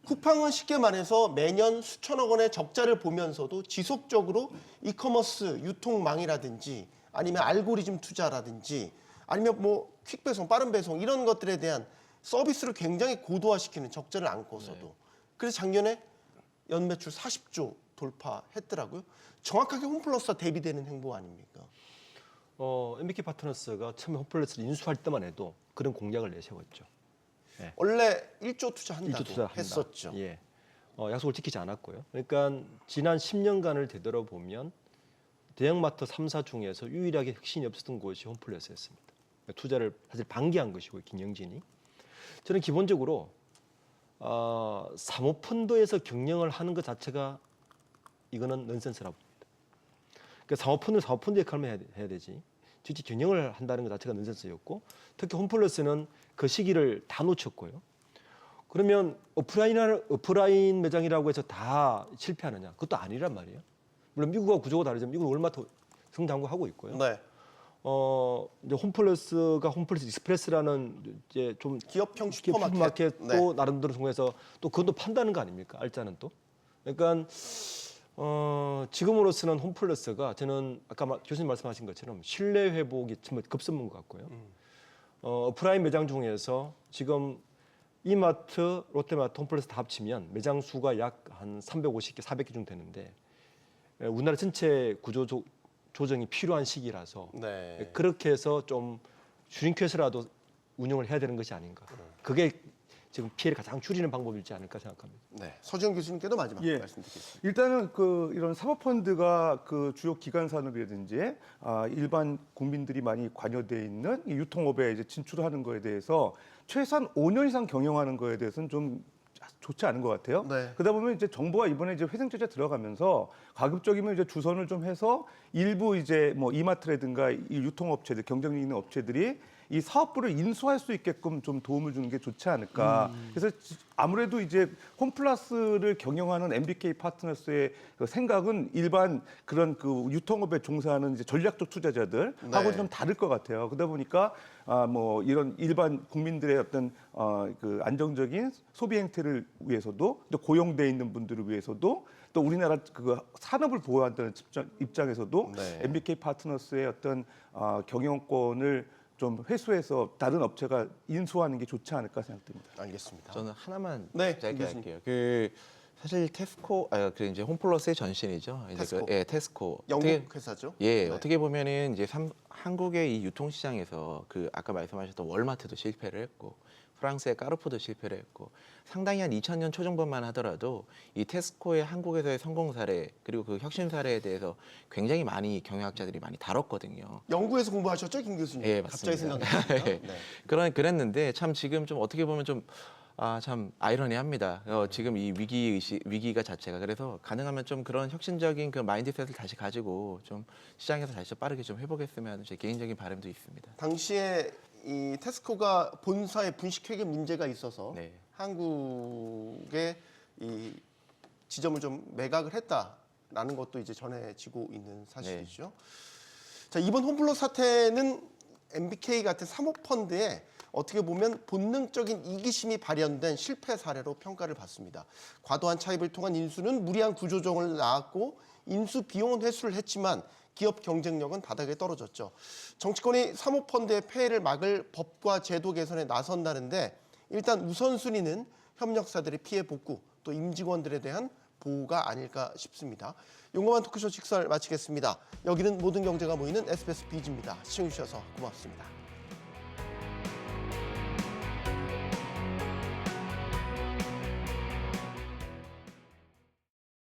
쿠팡은 쉽게 말해서 매년 수천억 원의 적자를 보면서도 지속적으로 이커머스 유통망이라든지 아니면 알고리즘 투자라든지 아니면 뭐 퀵배송, 빠른 배송 이런 것들에 대한 서비스를 굉장히 고도화시키는 적자를 안고서도. 그래서 작년에 연매출 40조 돌파했더라고요. 정확하게 홈플러스와 대비되는 행보 아닙니까? MBK 파트너스가 처음에 홈플러스를 인수할 때만 해도 그런 공약을 내세웠죠. 원래 1조 투자한다고 1조 투자한다. 했었죠. 예. 약속을 지키지 않았고요. 그러니까 지난 10년간을 되돌아보면 대형마트 3사 중에서 유일하게 혁신이 없었던 곳이 홈플러스였습니다. 투자를 사실 방기한 것이고 김영진이. 저는 기본적으로 사모펀드에서 경영을 하는 것 자체가 이거는 넌센스라고 봅니다. 그러니까 사모펀드는 사모펀드 역할만 해야 되지. 실제 경영을 한다는 것 자체가 넌센스였고 특히 홈플러스는 그 시기를 다 놓쳤고요. 그러면 오프라인 매장이라고 해서 다 실패하느냐? 그것도 아니란 말이에요. 물론 미국과 구조가 다르지만 미국은 월마트 성장하고 있고요. 네. 이제 홈플러스가 홈플러스 익스프레스라는 이제 좀 기업형 슈퍼마켓도 네. 나름대로 통해서 또 그것도 판다는 거 아닙니까? 알짜는 또. 그러니까 지금으로서는 홈플러스가 저는 아까 교수님 말씀하신 것처럼 신뢰 회복이 정말 급선무인 것 같고요. 오프라인 매장 중에서 지금 이마트, 롯데마트, 홈플러스 다 합치면 매장 수가 약 한 350개, 400개 정도 되는데 우리나라 전체 구조 조정이 필요한 시기라서 네. 그렇게 해서 좀 슈링크해서라도 운영을 해야 되는 것이 아닌가. 그게 지금 피해를 가장 줄이는 방법이지 않을까 생각합니다. 네. 서지영 교수님께도 마지막 예. 말씀드리겠습니다. 일단은 이런 사모펀드가 그 주요 기관 산업이라든지 일반 국민들이 많이 관여돼 있는 이 유통업에 이제 진출하는 거에 대해서 최소한 5년 이상 경영하는 거에 대해서는 좀 좋지 않은 것 같아요. 네. 그러다 보면 이제 정부가 이번에 이제 회생제재 들어가면서 가급적이면 이제 주선을 좀 해서 일부 이제 뭐 이마트라든가 이 유통업체들 경쟁력 있는 업체들이 이 사업부를 인수할 수 있게끔 좀 도움을 주는 게 좋지 않을까. 그래서 아무래도 이제 홈플러스를 경영하는 MBK 파트너스의 그 생각은 일반 그런 그 유통업에 종사하는 이제 전략적 투자자들하고 네. 좀 다를 것 같아요. 그러다 보니까 뭐 이런 일반 국민들의 어떤 그 안정적인 소비 행태를 위해서도 또 고용돼 있는 분들을 위해서도 또 우리나라 그 산업을 보호한다는 입장에서도 네. MBK 파트너스의 어떤 경영권을 좀 회수해서 다른 업체가 인수하는 게 좋지 않을까 생각됩니다. 알겠습니다. 저는 하나만 네, 짧게 교수님. 할게요. 그 사실 테스코, 그 이제 홈플러스의 전신이죠. 이제 테스코. 테스코. 영국 회사죠. 예, 네. 어떻게 보면은 이제 한국의 이 유통시장에서 그 아까 말씀하셨던 월마트도 실패를 했고 프랑스의 까르푸도 실패를 했고 상당히 한 2000년 초중반만 하더라도 이 테스코의 한국에서의 성공 사례 그리고 그 혁신 사례에 대해서 굉장히 많이 경영학자들이 많이 다뤘거든요. 영국에서 공부하셨죠, 김 교수님? 예, 갑자기 맞습니다. 생각났습니다. 네. 그랬는데 참 지금 좀 어떻게 보면 좀 참 아이러니합니다. 지금 이 위기가 자체가 그래서 가능하면 좀 그런 혁신적인 그 마인드셋을 다시 가지고 좀 시장에서 다시 빠르게 좀 회복했으면 하는 제 개인적인 바람도 있습니다. 당시에 이 테스코가 본사의 분식회계 문제가 있어서 네. 한국의 이 지점을 좀 매각을 했다라는 것도 이제 전해지고 있는 사실이죠. 자, 이번 홈플러스 사태는 MBK 같은 사모펀드에 어떻게 보면 본능적인 이기심이 발현된 실패 사례로 평가를 받습니다. 과도한 차입을 통한 인수는 무리한 구조조정을 낳았고 인수 비용은 회수를 했지만 기업 경쟁력은 바닥에 떨어졌죠. 정치권이 사모펀드의 폐해를 막을 법과 제도 개선에 나선다는데 일단 우선순위는 협력사들의 피해 복구, 또 임직원들에 대한 보호가 아닐까 싶습니다. 용감한 토크쇼 직설 마치겠습니다. 여기는 모든 경제가 모이는 SBS 비즈입니다. 시청해주셔서 고맙습니다.